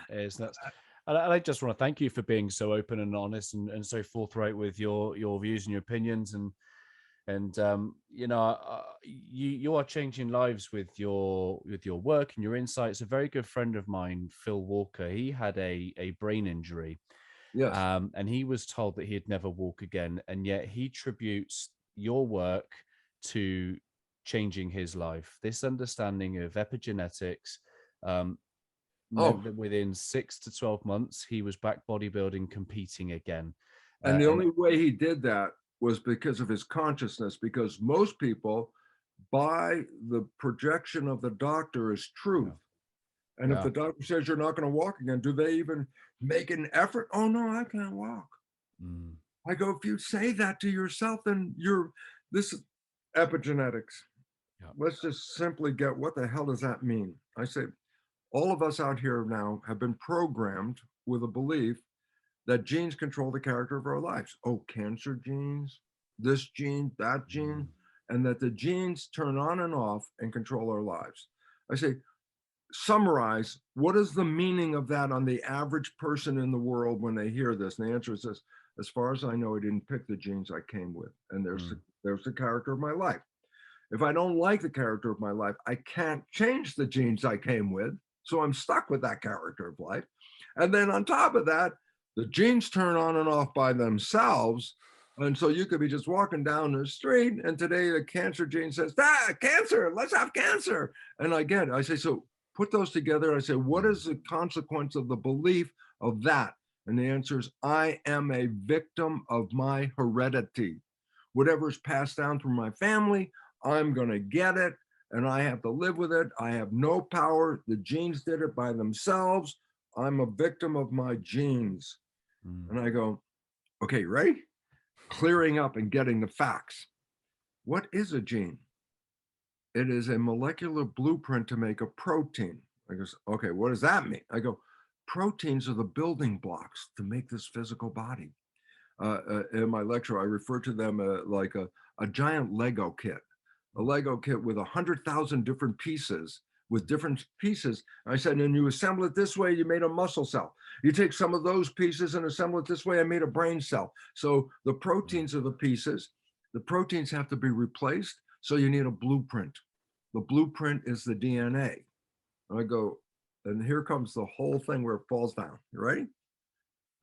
It's nuts. And I just want to thank you for being so open and honest and so forthright with your views and your opinions. And you know, you are changing lives with your work and your insights. A very good friend of mine, Phil Walker, he had a brain injury. Yes. And he was told that he'd never walk again. And yet he tributes your work to changing his life. This understanding of epigenetics meant that within 6 to 12 months, he was back bodybuilding, competing again. And the only way he did that was because of his consciousness, because most people buy the projection of the doctor as truth. And if the doctor says you're not going to walk again, do they even make an effort? Oh, no, I can't walk. I go, if you say that to yourself, then this is epigenetics. Let's just simply get, what the hell does that mean? I say, all of us out here now have been programmed with a belief that genes control the character of our lives. Oh, cancer genes, this gene, that gene, and that the genes turn on and off and control our lives. I say, summarize, what is the meaning of that on the average person in the world when they hear this? And the answer is this: as far as I know, I didn't pick the genes I came with, and there's the character of my life. If I don't like the character of my life, I can't change the genes I came with, so I'm stuck with that character of life. And then on top of that, the genes turn on and off by themselves, And so you could be just walking down the street, and today the cancer gene says, cancer, let's have cancer. And I say, so put those together. I say, what is the consequence of the belief of that? And the answer is, I am a victim of my heredity. Whatever's passed down through my family, I'm going to get it, and I have to live with it. I have no power. The genes did it by themselves. I'm a victim of my genes. And I go, okay, ready? Clearing up and getting the facts. What is a gene? It is a molecular blueprint to make a protein. I go, okay, what does that mean? I go, proteins are the building blocks to make this physical body. In my lecture, I refer to them like a giant Lego kit, a Lego kit with 100,000 different pieces, with different pieces. I said, and you assemble it this way, you made a muscle cell. You take some of those pieces and assemble it this way, I made a brain cell. So the proteins are the pieces. The proteins have to be replaced, so you need a blueprint. The blueprint is the DNA. And I go, and here comes the whole thing where it falls down. You ready?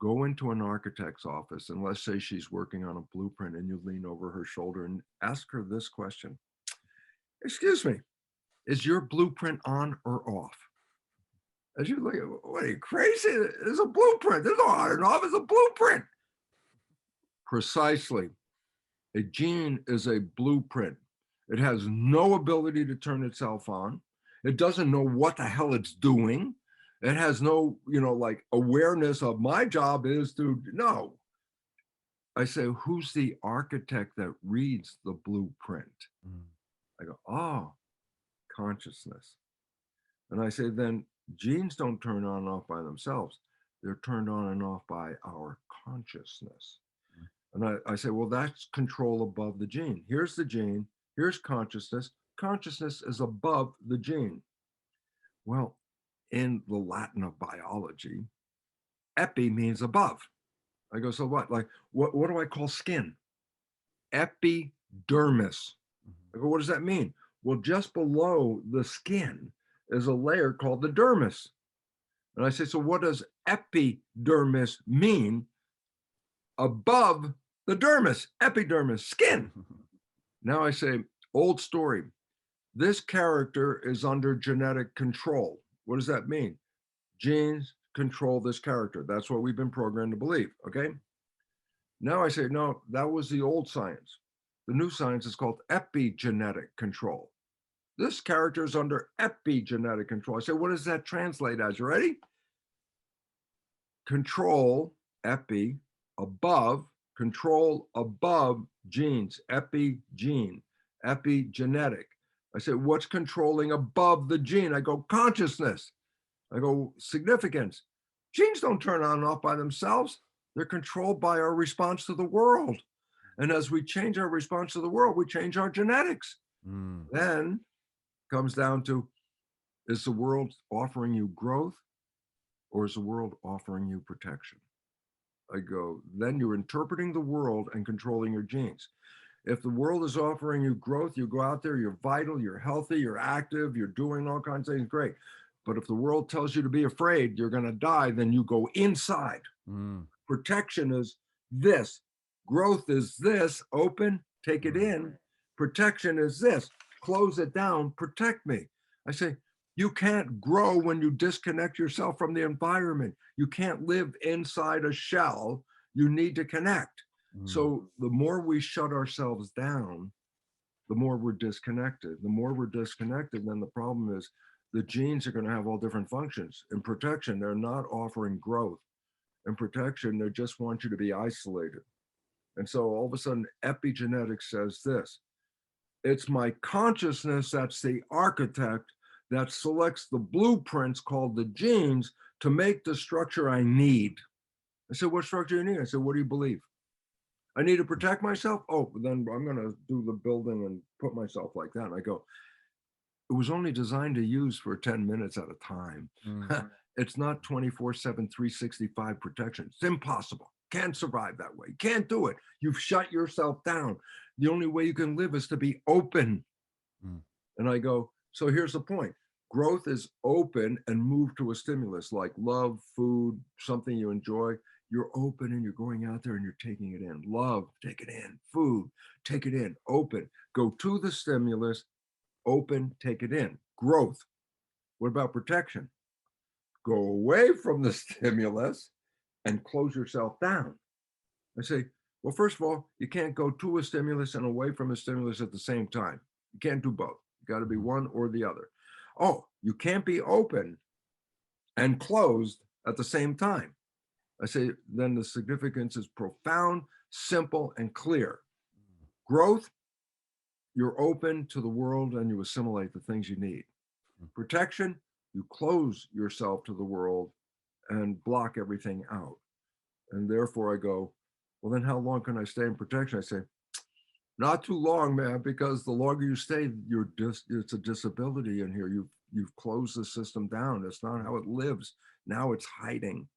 Go into an architect's office, and let's say she's working on a blueprint, and you lean over her shoulder and ask her this question. Excuse me, is your blueprint on or off? As you look at, what are you crazy? It's a blueprint. There's no on and off. It's a blueprint. Precisely. A gene is a blueprint. It has no ability to turn itself on. It doesn't know what the hell it's doing. It has no, like awareness of my job is to know. I say, who's the architect that reads the blueprint? I go, oh, consciousness. And I say, then genes don't turn on and off by themselves. They're turned on and off by our consciousness. And I say, well, that's control above the gene. Here's the gene. Here's consciousness. Consciousness is above the gene. Well, in the Latin of biology, epi means above. I go, so what? Like, what do I call skin? Epidermis. I go, what does that mean? Well, just below the skin is a layer called the dermis. And I say, so what does epidermis mean? Above the dermis, epidermis, skin. Now I say, old story. This character is under genetic control. What does that mean? Genes control this character. That's what we've been programmed to believe, okay? Now I say, no, that was the old science. The new science is called epigenetic control. This character is under epigenetic control. I say, what does that translate as? You ready? Control, epi, above, control above genes, epigene, epigenetic. I say, what's controlling above the gene? I go, consciousness. I go, significance. Genes don't turn on and off by themselves. They're controlled by our response to the world. And as we change our response to the world, we change our genetics. Then comes down to, is the world offering you growth, or is the world offering you protection? I go, then you're interpreting the world and controlling your genes. If the world is offering you growth, you go out there, you're vital, you're healthy, you're active, you're doing all kinds of things, great. But if the world tells you to be afraid, you're going to die, then you go inside. Protection is this. Growth is this. Open, take it in. Protection is this. Close it down, protect me. I say, you can't grow when you disconnect yourself from the environment. You can't live inside a shell. You need to connect. So the more we shut ourselves down, the more we're disconnected. The more we're disconnected, then the problem is the genes are going to have all different functions. In protection, they're not offering growth. In protection, they just want you to be isolated. And so all of a sudden, epigenetics says this. It's my consciousness that's the architect that selects the blueprints called the genes to make the structure I need. I said, what structure do you need? I said, what do you believe? I need to protect myself? Oh, then I'm going to do the building and put myself like that. And I go, it was only designed to use for 10 minutes at a time. It's not 24/7, 365 protection. It's impossible. Can't survive that way. Can't do it. You've shut yourself down. The only way you can live is to be open. And I go, so here's the point. Growth is open and move to a stimulus like love, food, something you enjoy. You're open and you're going out there and you're taking it in. Love, take it in. Food, take it in. Open. Go to the stimulus, open, take it in. Growth. What about protection? Go away from the stimulus and close yourself down. I say, well, first of all, you can't go to a stimulus and away from a stimulus at the same time. You can't do both. You got to be one or the other. Oh, you can't be open and closed at the same time. I say, then the significance is profound, simple, and clear. Growth, you're open to the world and you assimilate the things you need. Protection, you close yourself to the world and block everything out. And therefore I go, well, then how long can I stay in protection? I say, not too long, man, because the longer you stay, it's a disability in here. You've closed the system down. That's not how it lives. Now it's hiding.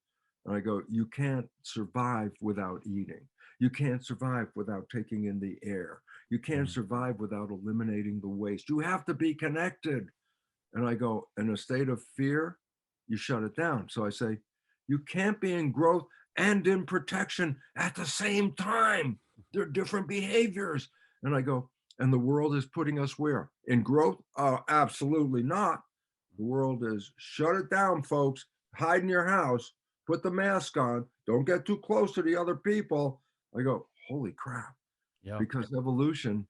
And I go, you can't survive without eating. You can't survive without taking in the air. You can't survive without eliminating the waste. You have to be connected. And I go, in a state of fear, you shut it down. So I say, you can't be in growth and in protection at the same time. They're different behaviors. And I go, and the world is putting us where? In growth? Absolutely not. The world is shut it down, folks. Hide in your house. Put the mask on. Don't get too close to the other people. I go, holy crap. Yeah. Because evolution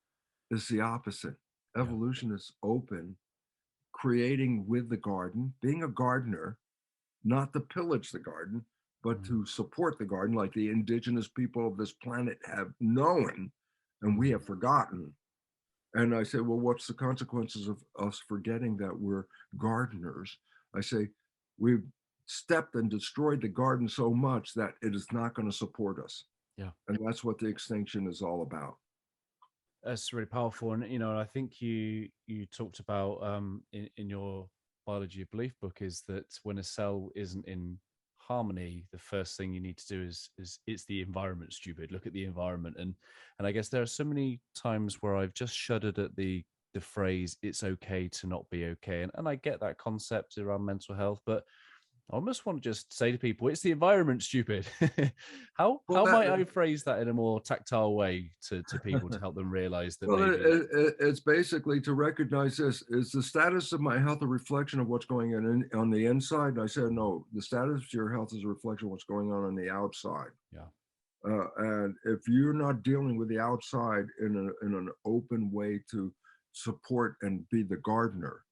is the opposite. Evolution is open, creating with the garden, being a gardener, not to pillage the garden, but to support the garden like the indigenous people of this planet have known and we have forgotten. And I say, well, what's the consequences of us forgetting that we're gardeners? I say, we've stepped and destroyed the garden so much that it is not going to support us. Yeah. And that's what the extinction is all about. That's really powerful. And, you know, I think you talked about in your biology of belief book is that when a cell isn't in harmony, the first thing you need to do is it's the environment, stupid. Look at the environment. And I guess there are so many times where I've just shuddered at the phrase, it's okay to not be okay. And I get that concept around mental health, but I almost want to just say to people, it's the environment, stupid. How might I phrase that in a more tactile way to people to help them realize that? Well, it's basically to recognize this. Is the status of my health a reflection of what's going on the inside? And I said, no, the status of your health is a reflection of what's going on the outside. Yeah. And if you're not dealing with the outside in an open way to support and be the gardener,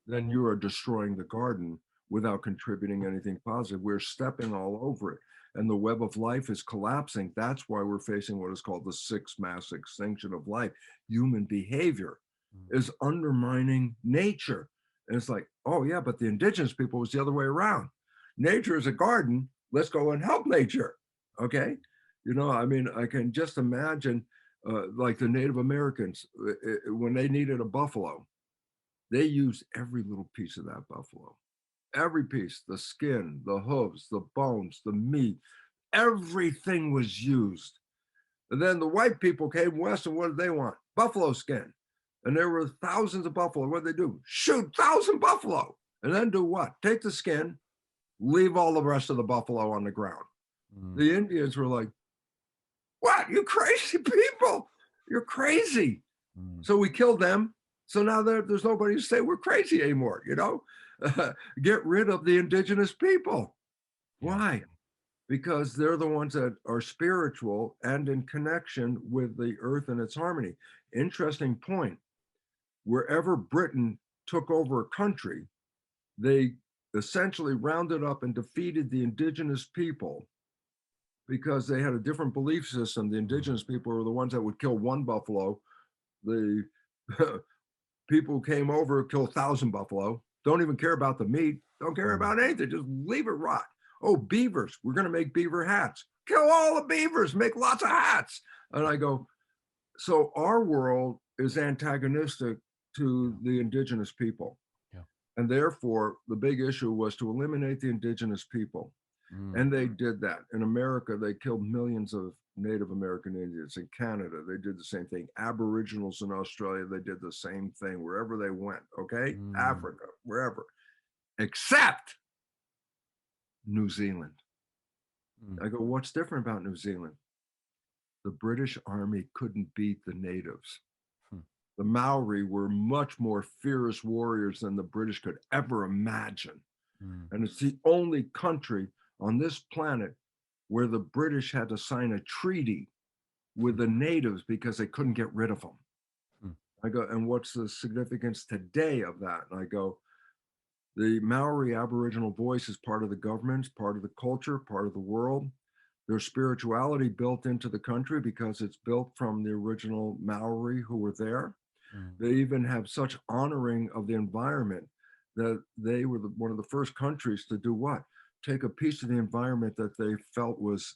then you are destroying the garden without contributing anything positive. We're stepping all over it. And the web of life is collapsing. That's why we're facing what is called the sixth mass extinction of life. Human behavior is undermining nature. And it's like, oh yeah, but the indigenous people was the other way around. Nature is a garden. Let's go and help nature. Okay. You know, I mean, I can just imagine like the Native Americans, when they needed a buffalo, they used every little piece of that buffalo. Every piece, the skin, the hooves, the bones, the meat, everything was used. And then the white people came west, and what did they want? Buffalo skin. And there were thousands of buffalo. What did they do? Shoot 1,000 buffalo. And then do what? Take the skin, leave all the rest of the buffalo on the ground. The Indians were like, what? You crazy people. You're crazy. So we killed them. So now there's nobody to say we're crazy anymore, you know? Get rid of the indigenous people. Why? Because they're the ones that are spiritual and in connection with the earth and its harmony. Interesting point. Wherever Britain took over a country, they essentially rounded up and defeated the indigenous people because they had a different belief system. The indigenous people were the ones that would kill one buffalo. The people who came over kill 1,000 buffalo. Don't even care about the meat. Don't care about anything. Just leave it rot. Oh, beavers. We're going to make beaver hats. Kill all the beavers. Make lots of hats. And I go, so our world is antagonistic to the indigenous people. Yeah. And therefore, the big issue was to eliminate the indigenous people. And they did that. In America, they killed millions of Native American Indians. In Canada, they did the same thing. Aboriginals in Australia, they did the same thing wherever they went, okay? Africa, wherever. Except New Zealand. Mm. I go, what's different about New Zealand? The British Army couldn't beat the natives. Hmm. The Maori were much more fierce warriors than the British could ever imagine. Mm. And it's the only country on this planet where the British had to sign a treaty with the natives because they couldn't get rid of them. Hmm. I go, and what's the significance today of that? And I go, the Maori Aboriginal voice is part of the government, part of the culture, part of the world. There's spirituality built into the country because it's built from the original Maori who were there. Mm. They even have such honoring of the environment that they were one of the first countries to do what? Take a piece of the environment that they felt was,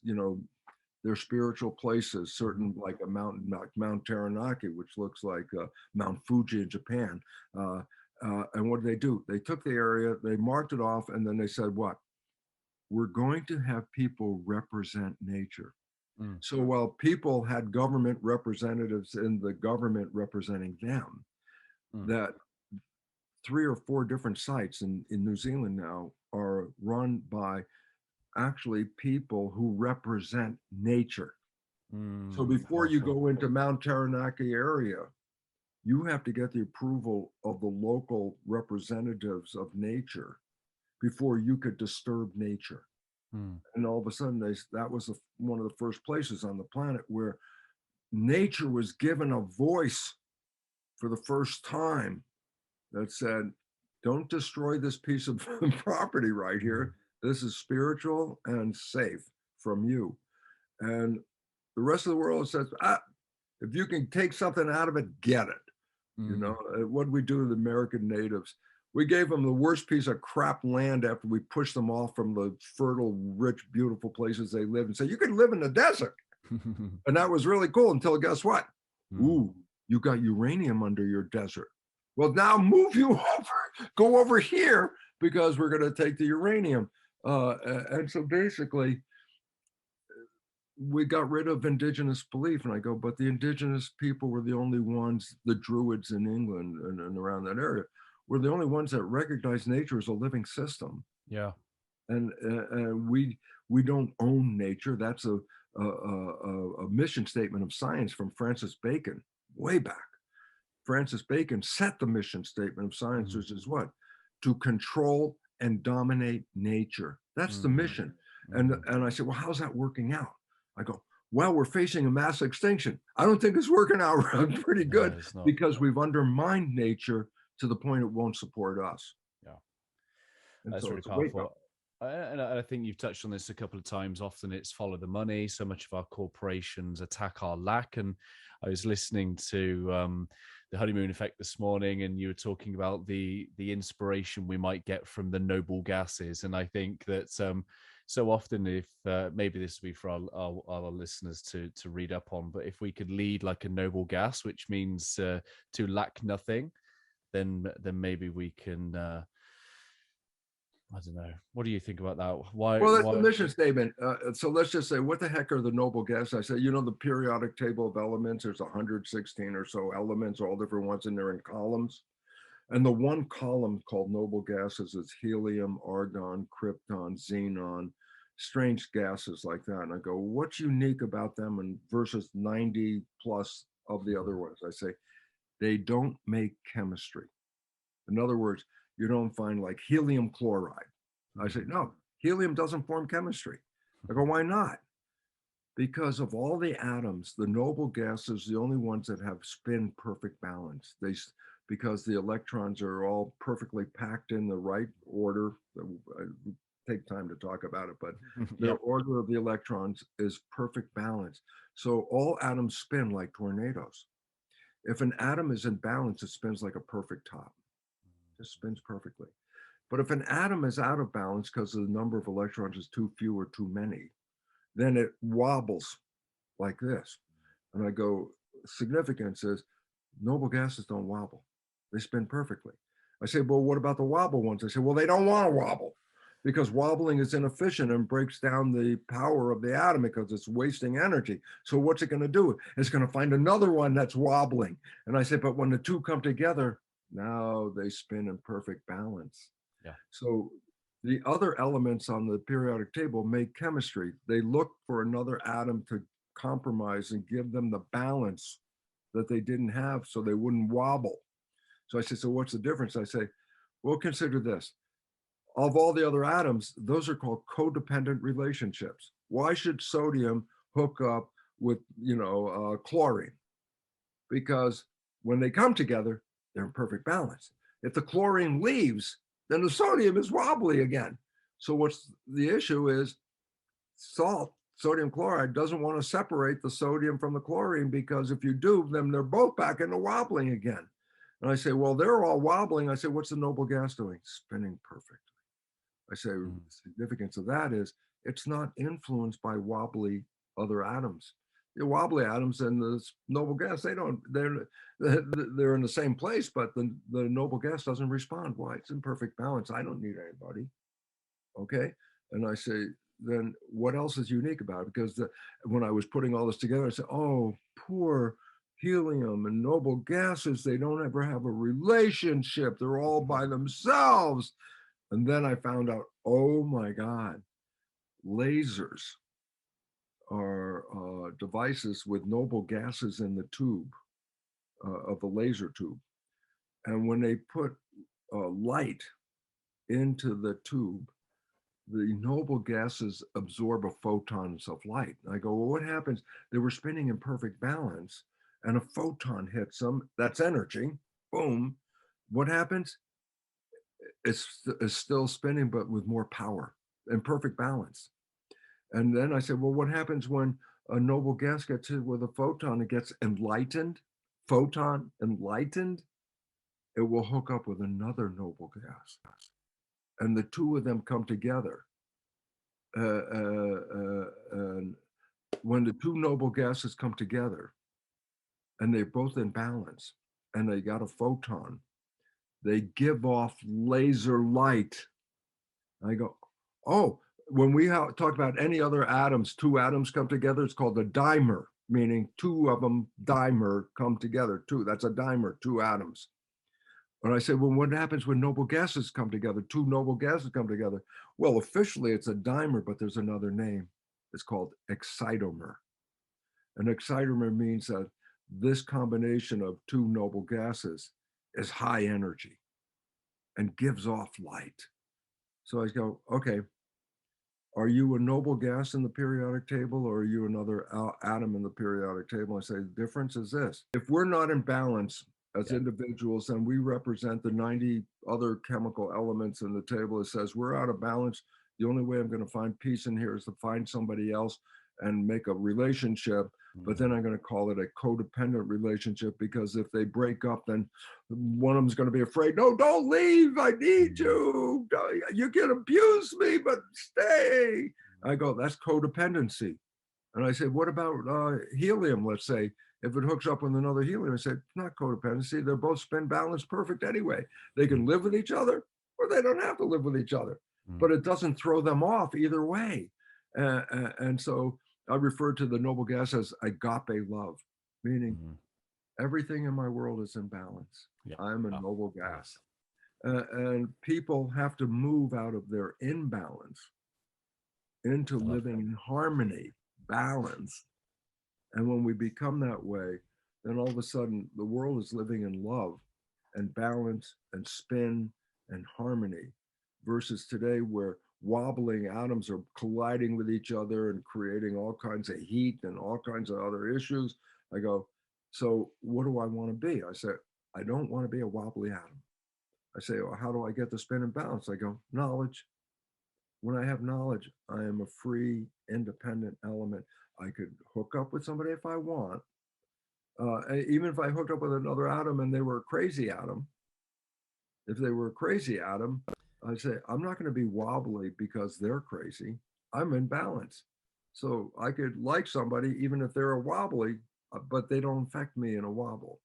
their spiritual places, certain like a mountain, like Mount Taranaki, which looks like Mount Fuji in Japan. And what did they do? They took the area, they marked it off, and then they said, what? We're going to have people represent nature. Mm. So while people had government representatives in the government representing them, Mm. that 3 or 4 different sites in New Zealand now are run by actually people who represent nature. So before you Powerful. go into Mount Taranaki area, you have to get the approval of the local representatives of nature before you could disturb nature. Mm. And all of a sudden, that was one of the first places on the planet where nature was given a voice for the first time that said, don't destroy this piece of property right here. This is spiritual and safe from you. And the rest of the world says, if you can take something out of it, get it. Mm. What did we do to the American natives? We gave them the worst piece of crap land after we pushed them off from the fertile, rich, beautiful places they live and said, you can live in the desert. And that was really cool until guess what? Mm. Ooh, you got uranium under your desert. Well, now move you over, go over here because we're going to take the uranium. And so basically, we got rid of indigenous belief. And I go, but the indigenous people were the only ones, the Druids in England and around that area, were the only ones that recognized nature as a living system. Yeah. And we don't own nature. That's a mission statement of science from Francis Bacon way back. Francis Bacon set the mission statement of science, which is what? To control and dominate nature. That's the mission. And I said, well, how's that working out? I go, well, we're facing a mass extinction. I don't think it's working out pretty good because we've undermined nature to the point it won't support us. Yeah. And That's so really it's a wake powerful. up. And I think you've touched on this a couple of times. Often it's follow the money. So much of our corporations attack our lack. And I was listening to the Honeymoon Effect this morning, and you were talking about the inspiration we might get from the noble gases. And I think that so often, if maybe this will be for our listeners to read up on, but if we could lead like a noble gas, which means to lack nothing, then maybe we can. I don't know. What do you think about that? Why? Well, that's the mission statement. So let's just say, what the heck are the noble gases? I say, the periodic table of elements, there's 116 or so elements, all different ones, and they're in columns. And the one column called noble gases is helium, argon, krypton, xenon, strange gases like that. And I go, what's unique about them and versus 90 plus of the other ones? I say, they don't make chemistry. In other words, you don't find like helium chloride. I say, no, helium doesn't form chemistry. I go, why not? Because of all the atoms, the noble gases, the only ones that have spin perfect balance. Because the electrons are all perfectly packed in the right order. Take time to talk about it, but the order of the electrons is perfect balance. So all atoms spin like tornadoes. If an atom is in balance, it spins like a perfect top. Just spins perfectly. But if an atom is out of balance because the number of electrons is too few or too many, then it wobbles like this. And I go, significance is noble gases don't wobble. They spin perfectly. I say, well, what about the wobble ones? I say, well, they don't want to wobble because wobbling is inefficient and breaks down the power of the atom because it's wasting energy. So what's it going to do? It's going to find another one that's wobbling. And I say, but when the two come together, now they spin in perfect balance. Yeah. So the other elements on the periodic table make chemistry. They look for another atom to compromise and give them the balance that they didn't have so they wouldn't wobble. So I said, so what's the difference? I say, well, consider this. Of all the other atoms, those are called codependent relationships. Why should sodium hook up with, chlorine? Because when they come together, they're in perfect balance. If the chlorine leaves, then the sodium is wobbly again. So what's the issue is salt, sodium chloride, doesn't want to separate the sodium from the chlorine, because if you do, then they're both back into wobbling again. And I say, well, they're all wobbling. I say, what's the noble gas doing? Spinning perfectly. I say, the significance of that is it's not influenced by wobbly other atoms. The wobbly atoms and the noble gas, they're in the same place, but the noble gas doesn't respond. Why? It's in perfect balance. I don't need anybody. Okay. And I say, then what else is unique about it? Because when I was putting all this together, I said, oh, poor helium and noble gases, they don't ever have a relationship. They're all by themselves. And then I found out, oh my God, lasers are devices with noble gases in the tube of the laser tube. And when they put light into the tube, the noble gases absorb a photons of light. And I go, well, what happens? They were spinning in perfect balance and a photon hits them. That's energy. Boom. What happens? It's still spinning, but with more power and perfect balance. And then I said, well, what happens when a noble gas gets hit with a photon? It gets enlightened, photon enlightened. It will hook up with another noble gas. And the two of them come together. And when the two noble gases come together and they're both in balance and they got a photon, they give off laser light. I go, oh, when we talk about any other atoms, two atoms come together, it's called a dimer, meaning two of them, dimer, come together. Two, that's a dimer, two atoms. And I said, well, what happens when noble gases come together? Two noble gases come together. Well, officially it's a dimer, but there's another name. It's called excitomer. An excitomer means that this combination of two noble gases is high energy and gives off light. So I go, okay, are you a noble gas in the periodic table or are you another atom in the periodic table? I say the difference is this. If we're not in balance as individuals and we represent the 90 other chemical elements in the table, it says we're out of balance. The only way I'm going to find peace in here is to find somebody else and make a relationship. But then I'm going to call it a codependent relationship, because if they break up, then one of them's going to be afraid. No, don't leave. I need you. You can abuse me, but stay. I go, that's codependency. And I said, what about helium, let's say? If it hooks up with another helium, I said, it's not codependency. They're both spin balanced perfect anyway. They can live with each other or they don't have to live with each other. But it doesn't throw them off either way. And so I refer to the noble gas as agape love, meaning everything in my world is in balance. I'm a noble gas. And people have to move out of their imbalance into living in harmony, balance. And when we become that way, then all of a sudden the world is living in love and balance and spin and harmony, versus today where wobbling atoms are colliding with each other and creating all kinds of heat and all kinds of other issues. I go, so what do I want to be? I say, I don't want to be a wobbly atom. I say, well, how do I get the spin and balance? I go, knowledge. When I have knowledge, I am a free, independent element. I could hook up with somebody if I want. Even if I hooked up with another atom and they were a crazy atom, if they were a crazy atom, I say, I'm not going to be wobbly because they're crazy. I'm in balance. So I could like somebody even if they're a wobbly, but they don't affect me in a wobble.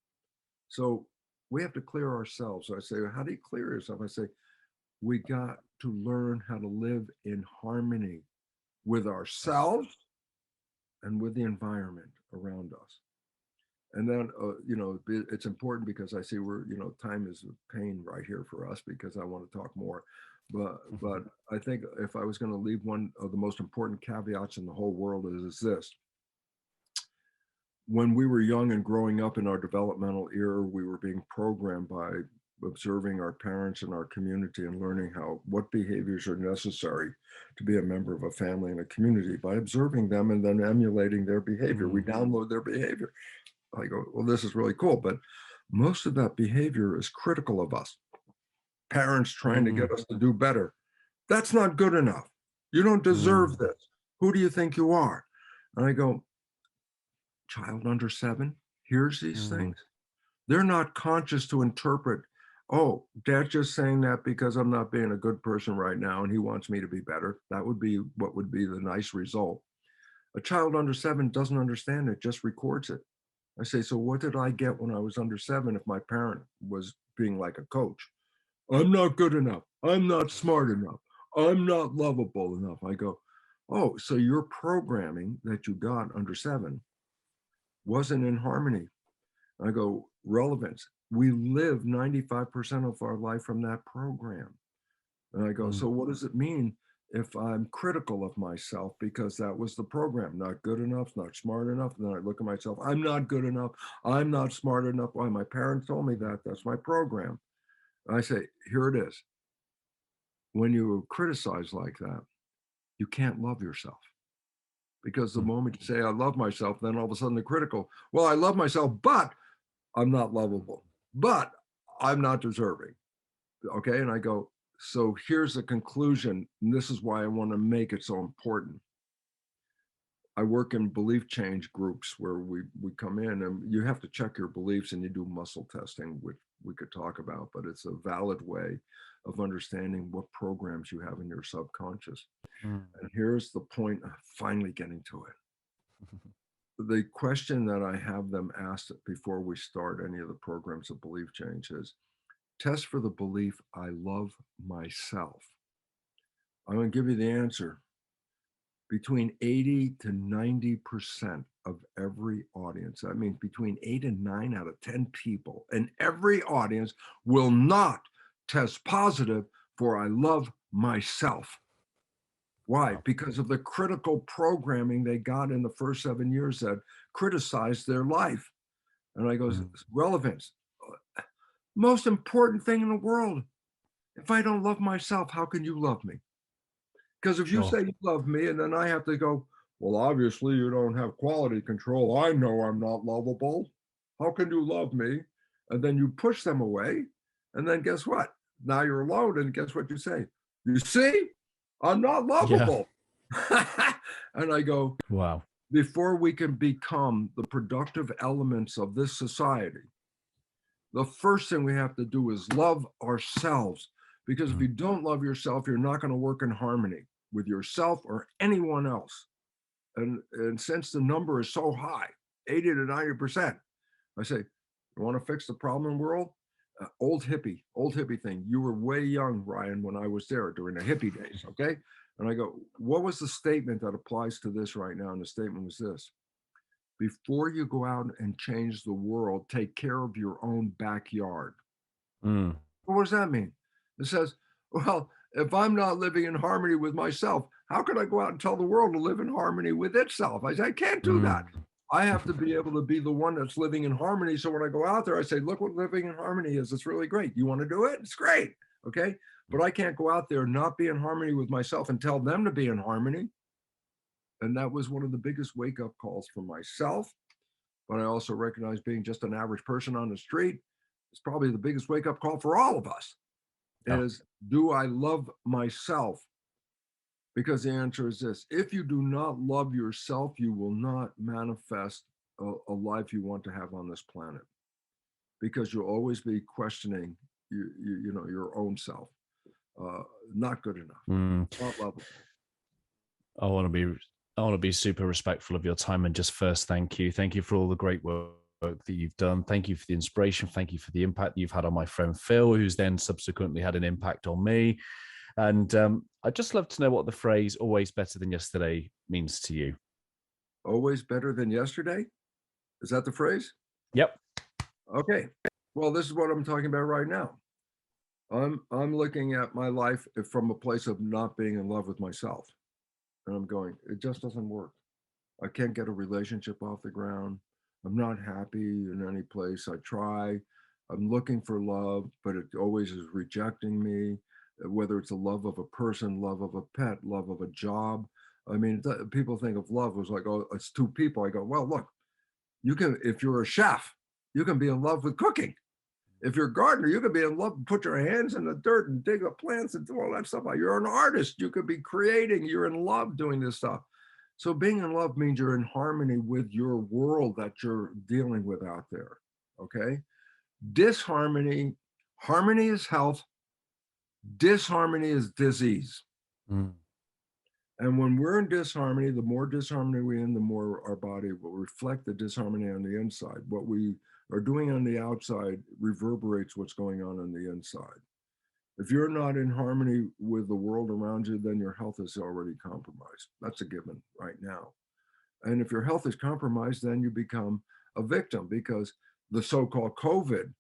So we have to clear ourselves. So I say, how do you clear yourself? I say, we got to learn how to live in harmony with ourselves and with the environment around us. And then, it's important because I see time is a pain right here for us because I want to talk more. but I think if I was going to leave one of the most important caveats in the whole world is this. When we were young and growing up in our developmental era, we were being programmed by observing our parents and our community and learning what behaviors are necessary to be a member of a family and a community by observing them and then emulating their behavior. We download their behavior. I go, well, this is really cool, but most of that behavior is critical of us. Parents trying to get us to do better. That's not good enough. You don't deserve this. Who do you think you are? And I go, child under 7 hears these things. They're not conscious to interpret, oh, dad's just saying that because I'm not being a good person right now and he wants me to be better. That would be what would be the nice result. A child under 7 doesn't understand it, just records it. I say, so what did I get when I was under 7 if my parent was being like a coach? I'm not good enough. I'm not smart enough. I'm not lovable enough. I go, oh, so your programming that you got under 7 wasn't in harmony. I go, relevance. We live 95% of our life from that program. And I go, so what does it mean if I'm critical of myself because that was the program? Not good enough, not smart enough. And then I look at myself, I'm not good enough. I'm not smart enough. Why? My parents told me that. That's my program. And I say, here it is. When you criticize like that, you can't love yourself. Because the moment you say, I love myself, then all of a sudden the critical, well, I love myself, but I'm not lovable, but I'm not deserving. Okay. And I go, so here's the conclusion. And this is why I want to make it so important. I work in belief change groups where we come in and you have to check your beliefs and you do muscle testing, which we could talk about, but it's a valid way of understanding what programs you have in your subconscious. And here's the point of finally getting to it. The question that I have them ask before we start any of the programs of belief change is, test for the belief, I love myself. I'm going to give you the answer. Between 80 to 90% of every audience, that means between 8 and 9 out of 10 people in every audience will not test positive for I love myself. Why? Because of the critical programming they got in the first 7 years that criticized their life. And I go, relevance, most important thing in the world. If I don't love myself, how can you love me? Because if you say you love me and then I have to go, well, obviously you don't have quality control. I know I'm not lovable. How can you love me? And then you push them away. And then guess what? Now you're alone. And guess what you say? You see? I'm not lovable. Yeah. And I go, wow. Before we can become the productive elements of this society, the first thing we have to do is love ourselves. Because if you don't love yourself, you're not going to work in harmony with yourself or anyone else. And since the number is so high, 80 to 90%, I say, you want to fix the problem in the world? Old hippie thing. You were way young, Ryan, when I was there during the hippie days, okay? And I go, what was the statement that applies to this right now? And the statement was this: before you go out and change the world, take care of your own backyard. What does that mean? It says, well, if I'm not living in harmony with myself, how can I go out and tell the world to live in harmony with itself? I say, I can't do that. I have to be able to be the one that's living in harmony. So when I go out there, I say, look what living in harmony is. It's really great. You want to do it? It's great. Okay. But I can't go out there and not be in harmony with myself and tell them to be in harmony. And that was one of the biggest wake-up calls for myself. But I also recognize being just an average person on the street is probably the biggest wake-up call for all of us. Is, do I love myself? Because the answer is this: if you do not love yourself, you will not manifest a life you want to have on this planet. Because you'll always be questioning you know, your own self. Not good enough. Not lovable. I want to be super respectful of your time, and just first thank you for all the great work that you've done. Thank you for the inspiration. Thank you for the impact you've had on my friend Phil, who's then subsequently had an impact on me. And I'd just love to know what the phrase "always better than yesterday" means to you. Always better than yesterday? Is that the phrase? Yep. Okay. Well, this is what I'm talking about right now. I'm looking at my life from a place of not being in love with myself. And I'm going, it just doesn't work. I can't get a relationship off the ground. I'm not happy in any place I try. I'm looking for love, but it always is rejecting me, whether it's a love of a person, love of a pet, love of a job. I mean, people think of love as like, oh, it's two people. I go, well, look, you can, if you're a chef, you can be in love with cooking. If you're a gardener, you could be in love and put your hands in the dirt and dig up plants and do all that stuff. You're an artist. You could be creating. You're in love doing this stuff. So being in love means you're in harmony with your world that you're dealing with out there. Okay. Disharmony, harmony is health. Disharmony is disease. Mm. And when we're in disharmony, the more disharmony we're in, the more our body will reflect the disharmony on the inside. What we are doing on the outside reverberates what's going on the inside. If you're not in harmony with the world around you, then your health is already compromised. That's a given right now. And if your health is compromised, then you become a victim because the so-called COVID,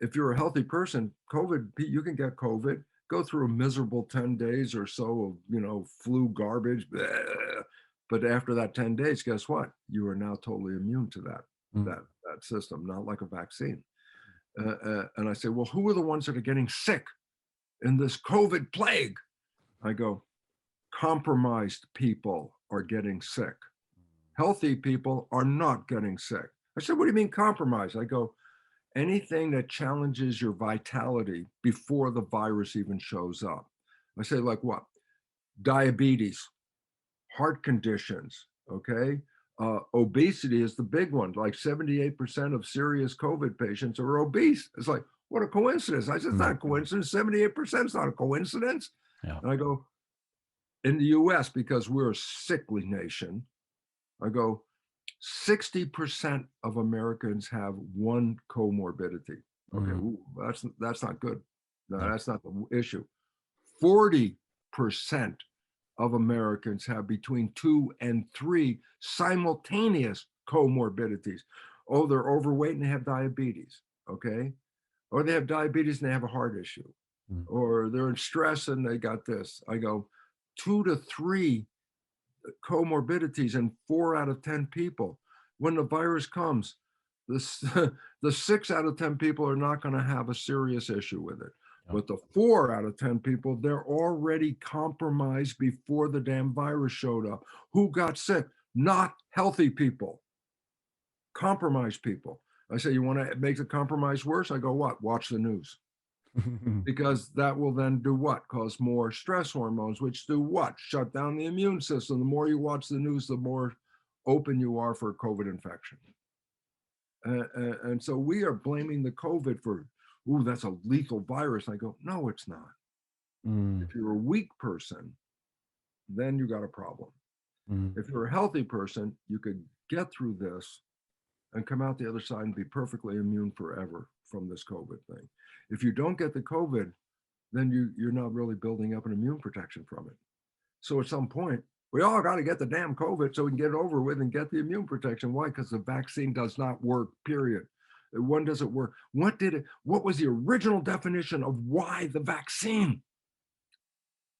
if you're a healthy person, COVID, you can get COVID, go through a miserable 10 days or so of, flu garbage. Bleh. But after that 10 days, guess what? You are now totally immune to that system, not like a vaccine. And I say, well, who are the ones that are getting sick in this COVID plague? I go, compromised people are getting sick. Healthy people are not getting sick. I said, what do you mean compromised? I go, anything that challenges your vitality before the virus even shows up. I say, like what? Diabetes, heart conditions, okay? Obesity is the big one. Like 78% of serious COVID patients are obese. It's like, what a coincidence. I said, it's not a coincidence. 78% is not a coincidence. Yeah. And I go, in the US, because we're a sickly nation, I go, 60% of Americans have one comorbidity. Okay, ooh, that's not good. No, that's not the issue. 40% of Americans have between 2 and 3 simultaneous comorbidities. Oh, they're overweight and they have diabetes, okay? Or they have diabetes and they have a heart issue. Or they're in stress and they got this. I go, 2 to 3 comorbidities in 4 out of 10 people. When the virus comes, the 6 out of 10 people are not going to have a serious issue with it. But the 4 out of 10 people, they're already compromised before the damn virus showed up. Who got sick? Not healthy people, compromised people. I say, you want to make the compromise worse? I go, what? Watch the news. Because that will then do what? Cause more stress hormones, which do what? Shut down the immune system. The more you watch the news, the more open you are for COVID infection. And so we are blaming the COVID for, ooh, that's a lethal virus. I go, no, it's not. If you're a weak person, then you got a problem. If you're a healthy person, you could get through this and come out the other side and be perfectly immune forever from this COVID thing. If you don't get the COVID, then you're not really building up an immune protection from it. So at some point, we all got to get the damn COVID so we can get it over with and get the immune protection. Why? Because the vaccine does not work, period. When does it work? What was the original definition of why the vaccine?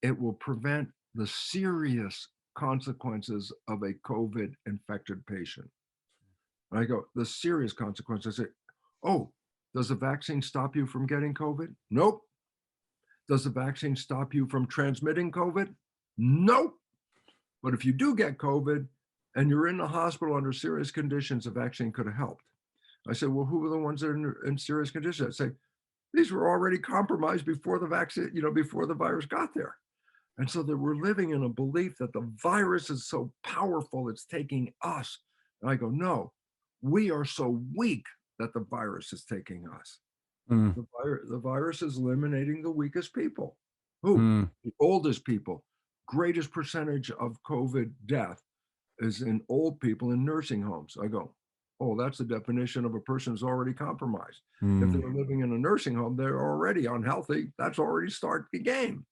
It will prevent the serious consequences of a COVID infected patient. And I go, the serious consequences. I say, oh, does the vaccine stop you from getting COVID? Nope. Does the vaccine stop you from transmitting COVID? Nope. But if you do get COVID and you're in the hospital under serious conditions, the vaccine could have helped. I said, well, who are the ones that are in serious conditions? I say, these were already compromised before the vaccine, before the virus got there. And so that we're living in a belief that the virus is so powerful, it's taking us. And I go, no, we are so weak that the virus is taking us. The virus is eliminating the weakest people. Who? The oldest people. Greatest percentage of COVID death is in old people in nursing homes. I go, oh, that's the definition of a person who's already compromised. If they're living in a nursing home, they're already unhealthy. That's already start the game.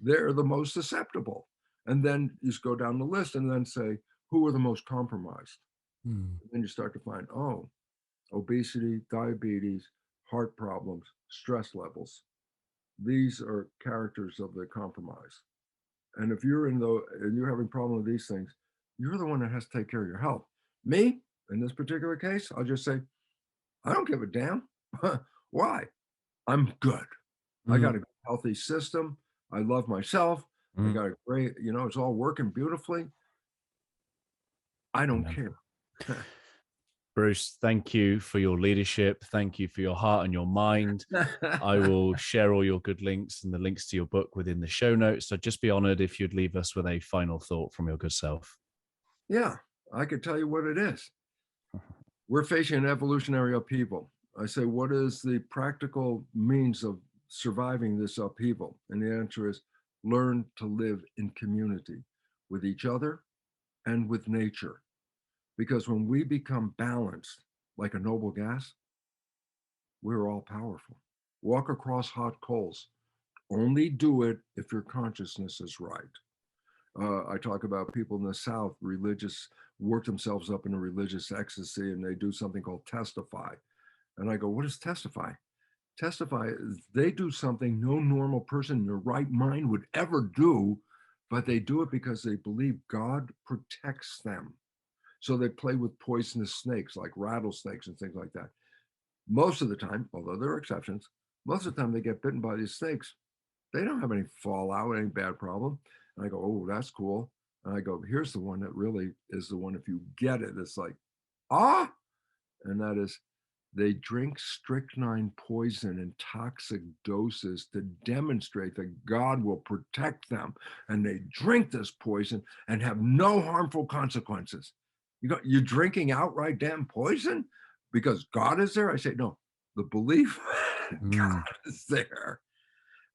They're the most susceptible. And then you just go down the list and then say, who are the most compromised? And then you start to find, obesity, diabetes, heart problems, stress levels. these are characters of the compromise. And if you're and you're having a problem with these things, you're the one that has to take care of your health. Me, in this particular case, I'll just say, I don't give a damn. Why? I'm good. I got a healthy system. I love myself. I got a great, it's all working beautifully. I don't care. Bruce, thank you for your leadership. Thank you for your heart and your mind. I will share all your good links and the links to your book within the show notes. So just be honored if you'd leave us with a final thought from your good self. Yeah, I could tell you what it is. We're facing an evolutionary upheaval. I say, what is the practical means of surviving this upheaval? And the answer is learn to live in community with each other and with nature. Because when we become balanced like a noble gas, we're all powerful. Walk across hot coals. Only do it if your consciousness is right. I talk about people in the South, religious, work themselves up in a religious ecstasy, and they do something called testify. And I go, what is testify? Testify is they do something no normal person in their right mind would ever do, but they do it because they believe God protects them. So they play with poisonous snakes like rattlesnakes and things like that. Most of the time, although there are exceptions, most of the time they get bitten by these snakes. They don't have any fallout, any bad problem. And I go, oh, that's cool. And I go, here's the one that really is the one, if you get it, it's like, ah, and that is they drink strychnine poison in toxic doses to demonstrate that God will protect them. And they drink this poison and have no harmful consequences. You're drinking outright damn poison because God is there? I say, no, the belief God is there.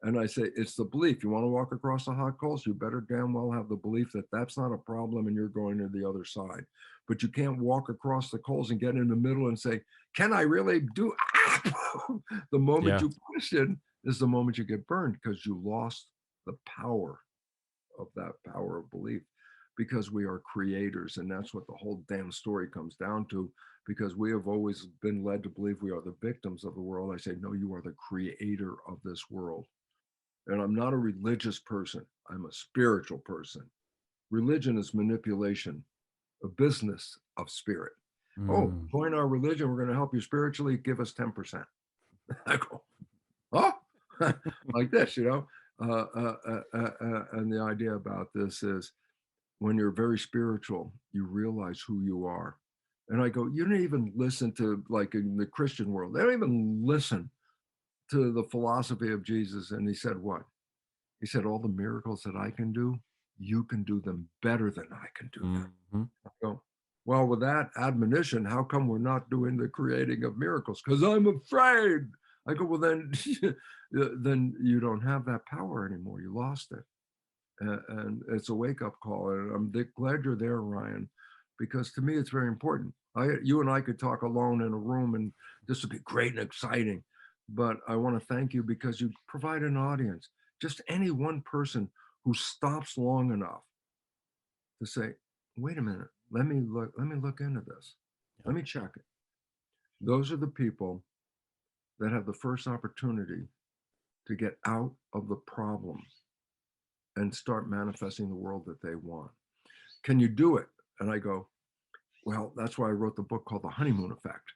And I say, it's the belief. You want to walk across the hot coals, you better damn well have the belief that that's not a problem and you're going to the other side. But you can't walk across the coals and get in the middle and say, can I really do? The moment you question is the moment you get burned because you lost the power of that power of belief. Because we are creators, and that's what the whole damn story comes down to, because we have always been led to believe we are the victims of the world. I say, no, you are the creator of this world. And I'm not a religious person. I'm a spiritual person. Religion is manipulation, a business of spirit. Oh, join our religion. We're going to help you spiritually. Give us 10%. I go, oh, like this, and the idea about this is when you're very spiritual, you realize who you are. And I go, you don't even listen to, like in the Christian world, they don't even listen to the philosophy of Jesus. And he said, what? He said, all the miracles that I can do, you can do them better than I can do them. I go, well, with that admonition, how come we're not doing the creating of miracles? Because I'm afraid. I go, well, then you don't have that power anymore. You lost it. And it's a wake-up call. And I'm glad you're there, Ryan, because to me, it's very important. You and I could talk alone in a room, and this would be great and exciting. But I want to thank you because you provide an audience. Just any one person who stops long enough to say, wait a minute, let me look into this. Let me check it. Those are the people that have the first opportunity to get out of the problem and start manifesting the world that they want. Can you do it? And I go, well, that's why I wrote the book called The Honeymoon Effect.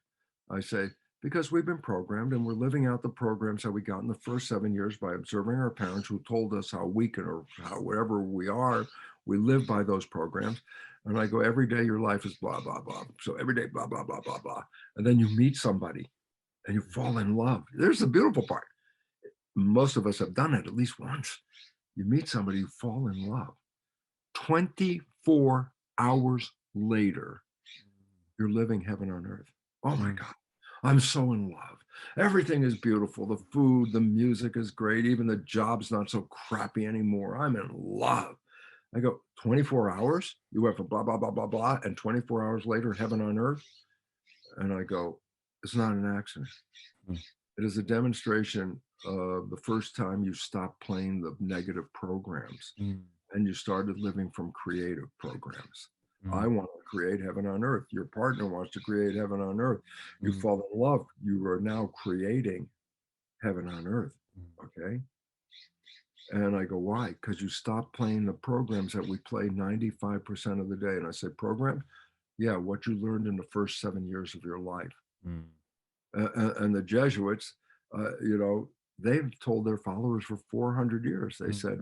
I say, because we've been programmed and we're living out the programs that we got in the first 7 years by observing our parents who told us how we can, or how whatever we are, we live by those programs. And I go, every day your life is blah, blah, blah. So every day, blah, blah, blah, blah, blah. And then you meet somebody and you fall in love. There's the beautiful part. Most of us have done it at least once. You meet somebody, you fall in love. 24 hours later, you're living heaven on earth. Oh my God, I'm so in love. Everything is beautiful. The food, the music is great. Even the job's not so crappy anymore. I'm in love. I go, 24 hours? You went from blah, blah, blah, blah, blah, and 24 hours later, heaven on earth? And I go, it's not an accident. It is a demonstration of the first time you stopped playing the negative programs and you started living from creative programs. I want to create heaven on earth. Your partner wants to create heaven on earth. You fall in love. You are now creating heaven on earth. Okay. And I go, why? Because you stopped playing the programs that we play 95% of the day. And I said, program? Yeah, what you learned in the first 7 years of your life. Mm. And the Jesuits, they've told their followers for 400 years. They said,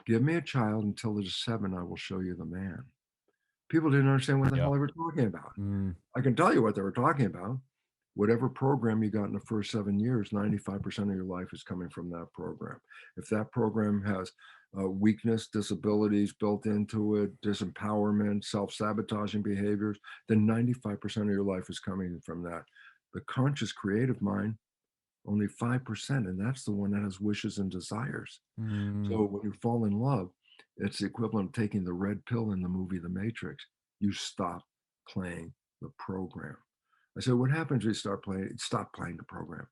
give me a child until it is 7, I will show you the man. People didn't understand what the hell they were talking about. I can tell you what they were talking about. Whatever program you got in the first 7 years, 95% of your life is coming from that program. If that program has weakness, disabilities built into it, disempowerment, self-sabotaging behaviors, then 95% of your life is coming from that. The conscious creative mind, only 5%, and that's the one that has wishes and desires. So when you fall in love, it's the equivalent of taking the red pill in the movie The Matrix. You stop playing the program. I said, what happens when you stop playing the program?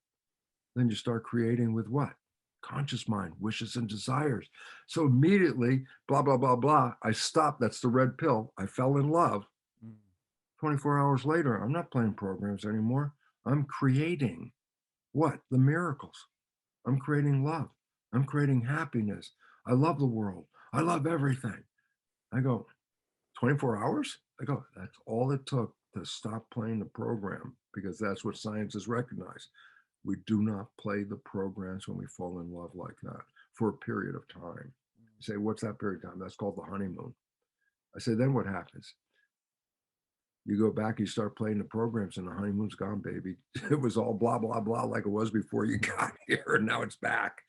Then you start creating with what? Conscious mind, wishes and desires. So immediately, blah, blah, blah, blah, I stopped. That's the red pill. I fell in love. 24 hours later, I'm not playing programs anymore. I'm creating what? The miracles. I'm creating love. I'm creating happiness. I love the world. I love everything. I go, 24 hours? I go, that's all it took to stop playing the program, because that's what science has recognized. We do not play the programs when we fall in love like that for a period of time. You say, what's that period of time? That's called the honeymoon. I say, then what happens? You go back, you start playing the programs, and the honeymoon's gone, baby. It was all blah, blah, blah, like it was before you got here, and now it's back.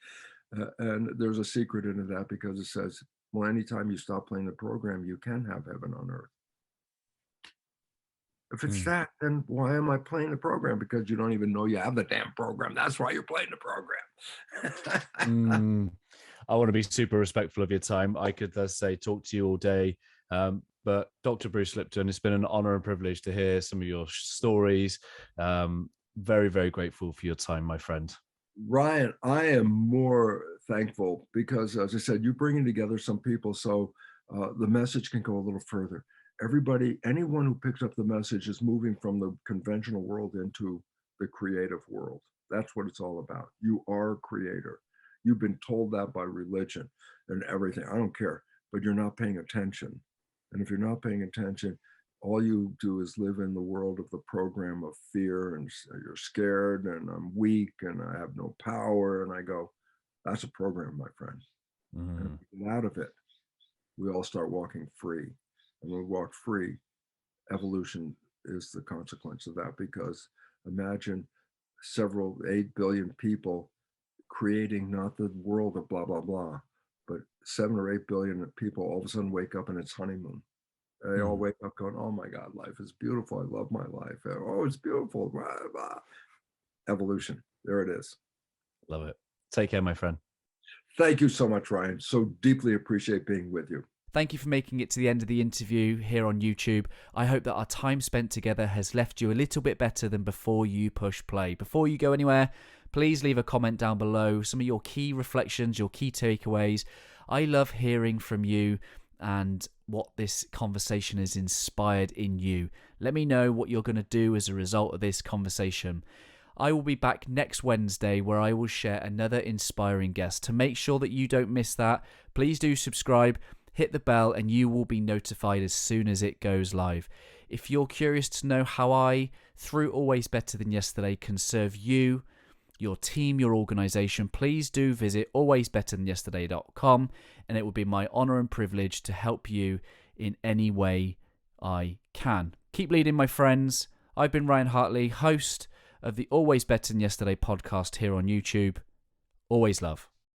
And there's a secret into that, because it says, well, anytime you stop playing the program, you can have heaven on earth. If it's that, then why am I playing the program? Because you don't even know you have the damn program. That's why you're playing the program. I want to be super respectful of your time. I could, let's say, talk to you all day. But Dr. Bruce Lipton, it's been an honor and privilege to hear some of your stories. Very, very grateful for your time, my friend. Ryan, I am more thankful because, as I said, you're bringing together some people so the message can go a little further. Everybody, anyone who picks up the message is moving from the conventional world into the creative world. That's what it's all about. You are a creator. You've been told that by religion and everything. I don't care, but you're not paying attention. And if you're not paying attention, all you do is live in the world of the program of fear, and you're scared, and I'm weak, and I have no power. And I go, that's a program, my friend. And out of it, we all start walking free. And when we walk free, evolution is the consequence of that, because imagine 8 billion people creating not the world of blah, blah, blah, but 7 or 8 billion people all of a sudden wake up and it's honeymoon. They all wake up going, oh my God, life is beautiful. I love my life. Oh, it's beautiful. Blah, blah. Evolution. There it is. Love it. Take care, my friend. Thank you so much, Ryan. So deeply appreciate being with you. Thank you for making it to the end of the interview here on YouTube. I hope that our time spent together has left you a little bit better than before you push play. Before you go anywhere, please leave a comment down below, some of your key reflections, your key takeaways. I love hearing from you and what this conversation has inspired in you. Let me know what you're going to do as a result of this conversation. I will be back next Wednesday, where I will share another inspiring guest. To make sure that you don't miss that, please do subscribe, hit the bell, and you will be notified as soon as it goes live. If you're curious to know how I, through Always Better Than Yesterday, can serve you, your team, your organization, please do visit alwaysbetterthanyesterday.com, and it will be my honor and privilege to help you in any way I can. Keep leading, my friends. I've been Ryan Hartley, host of the Always Better Than Yesterday podcast here on YouTube. Always love.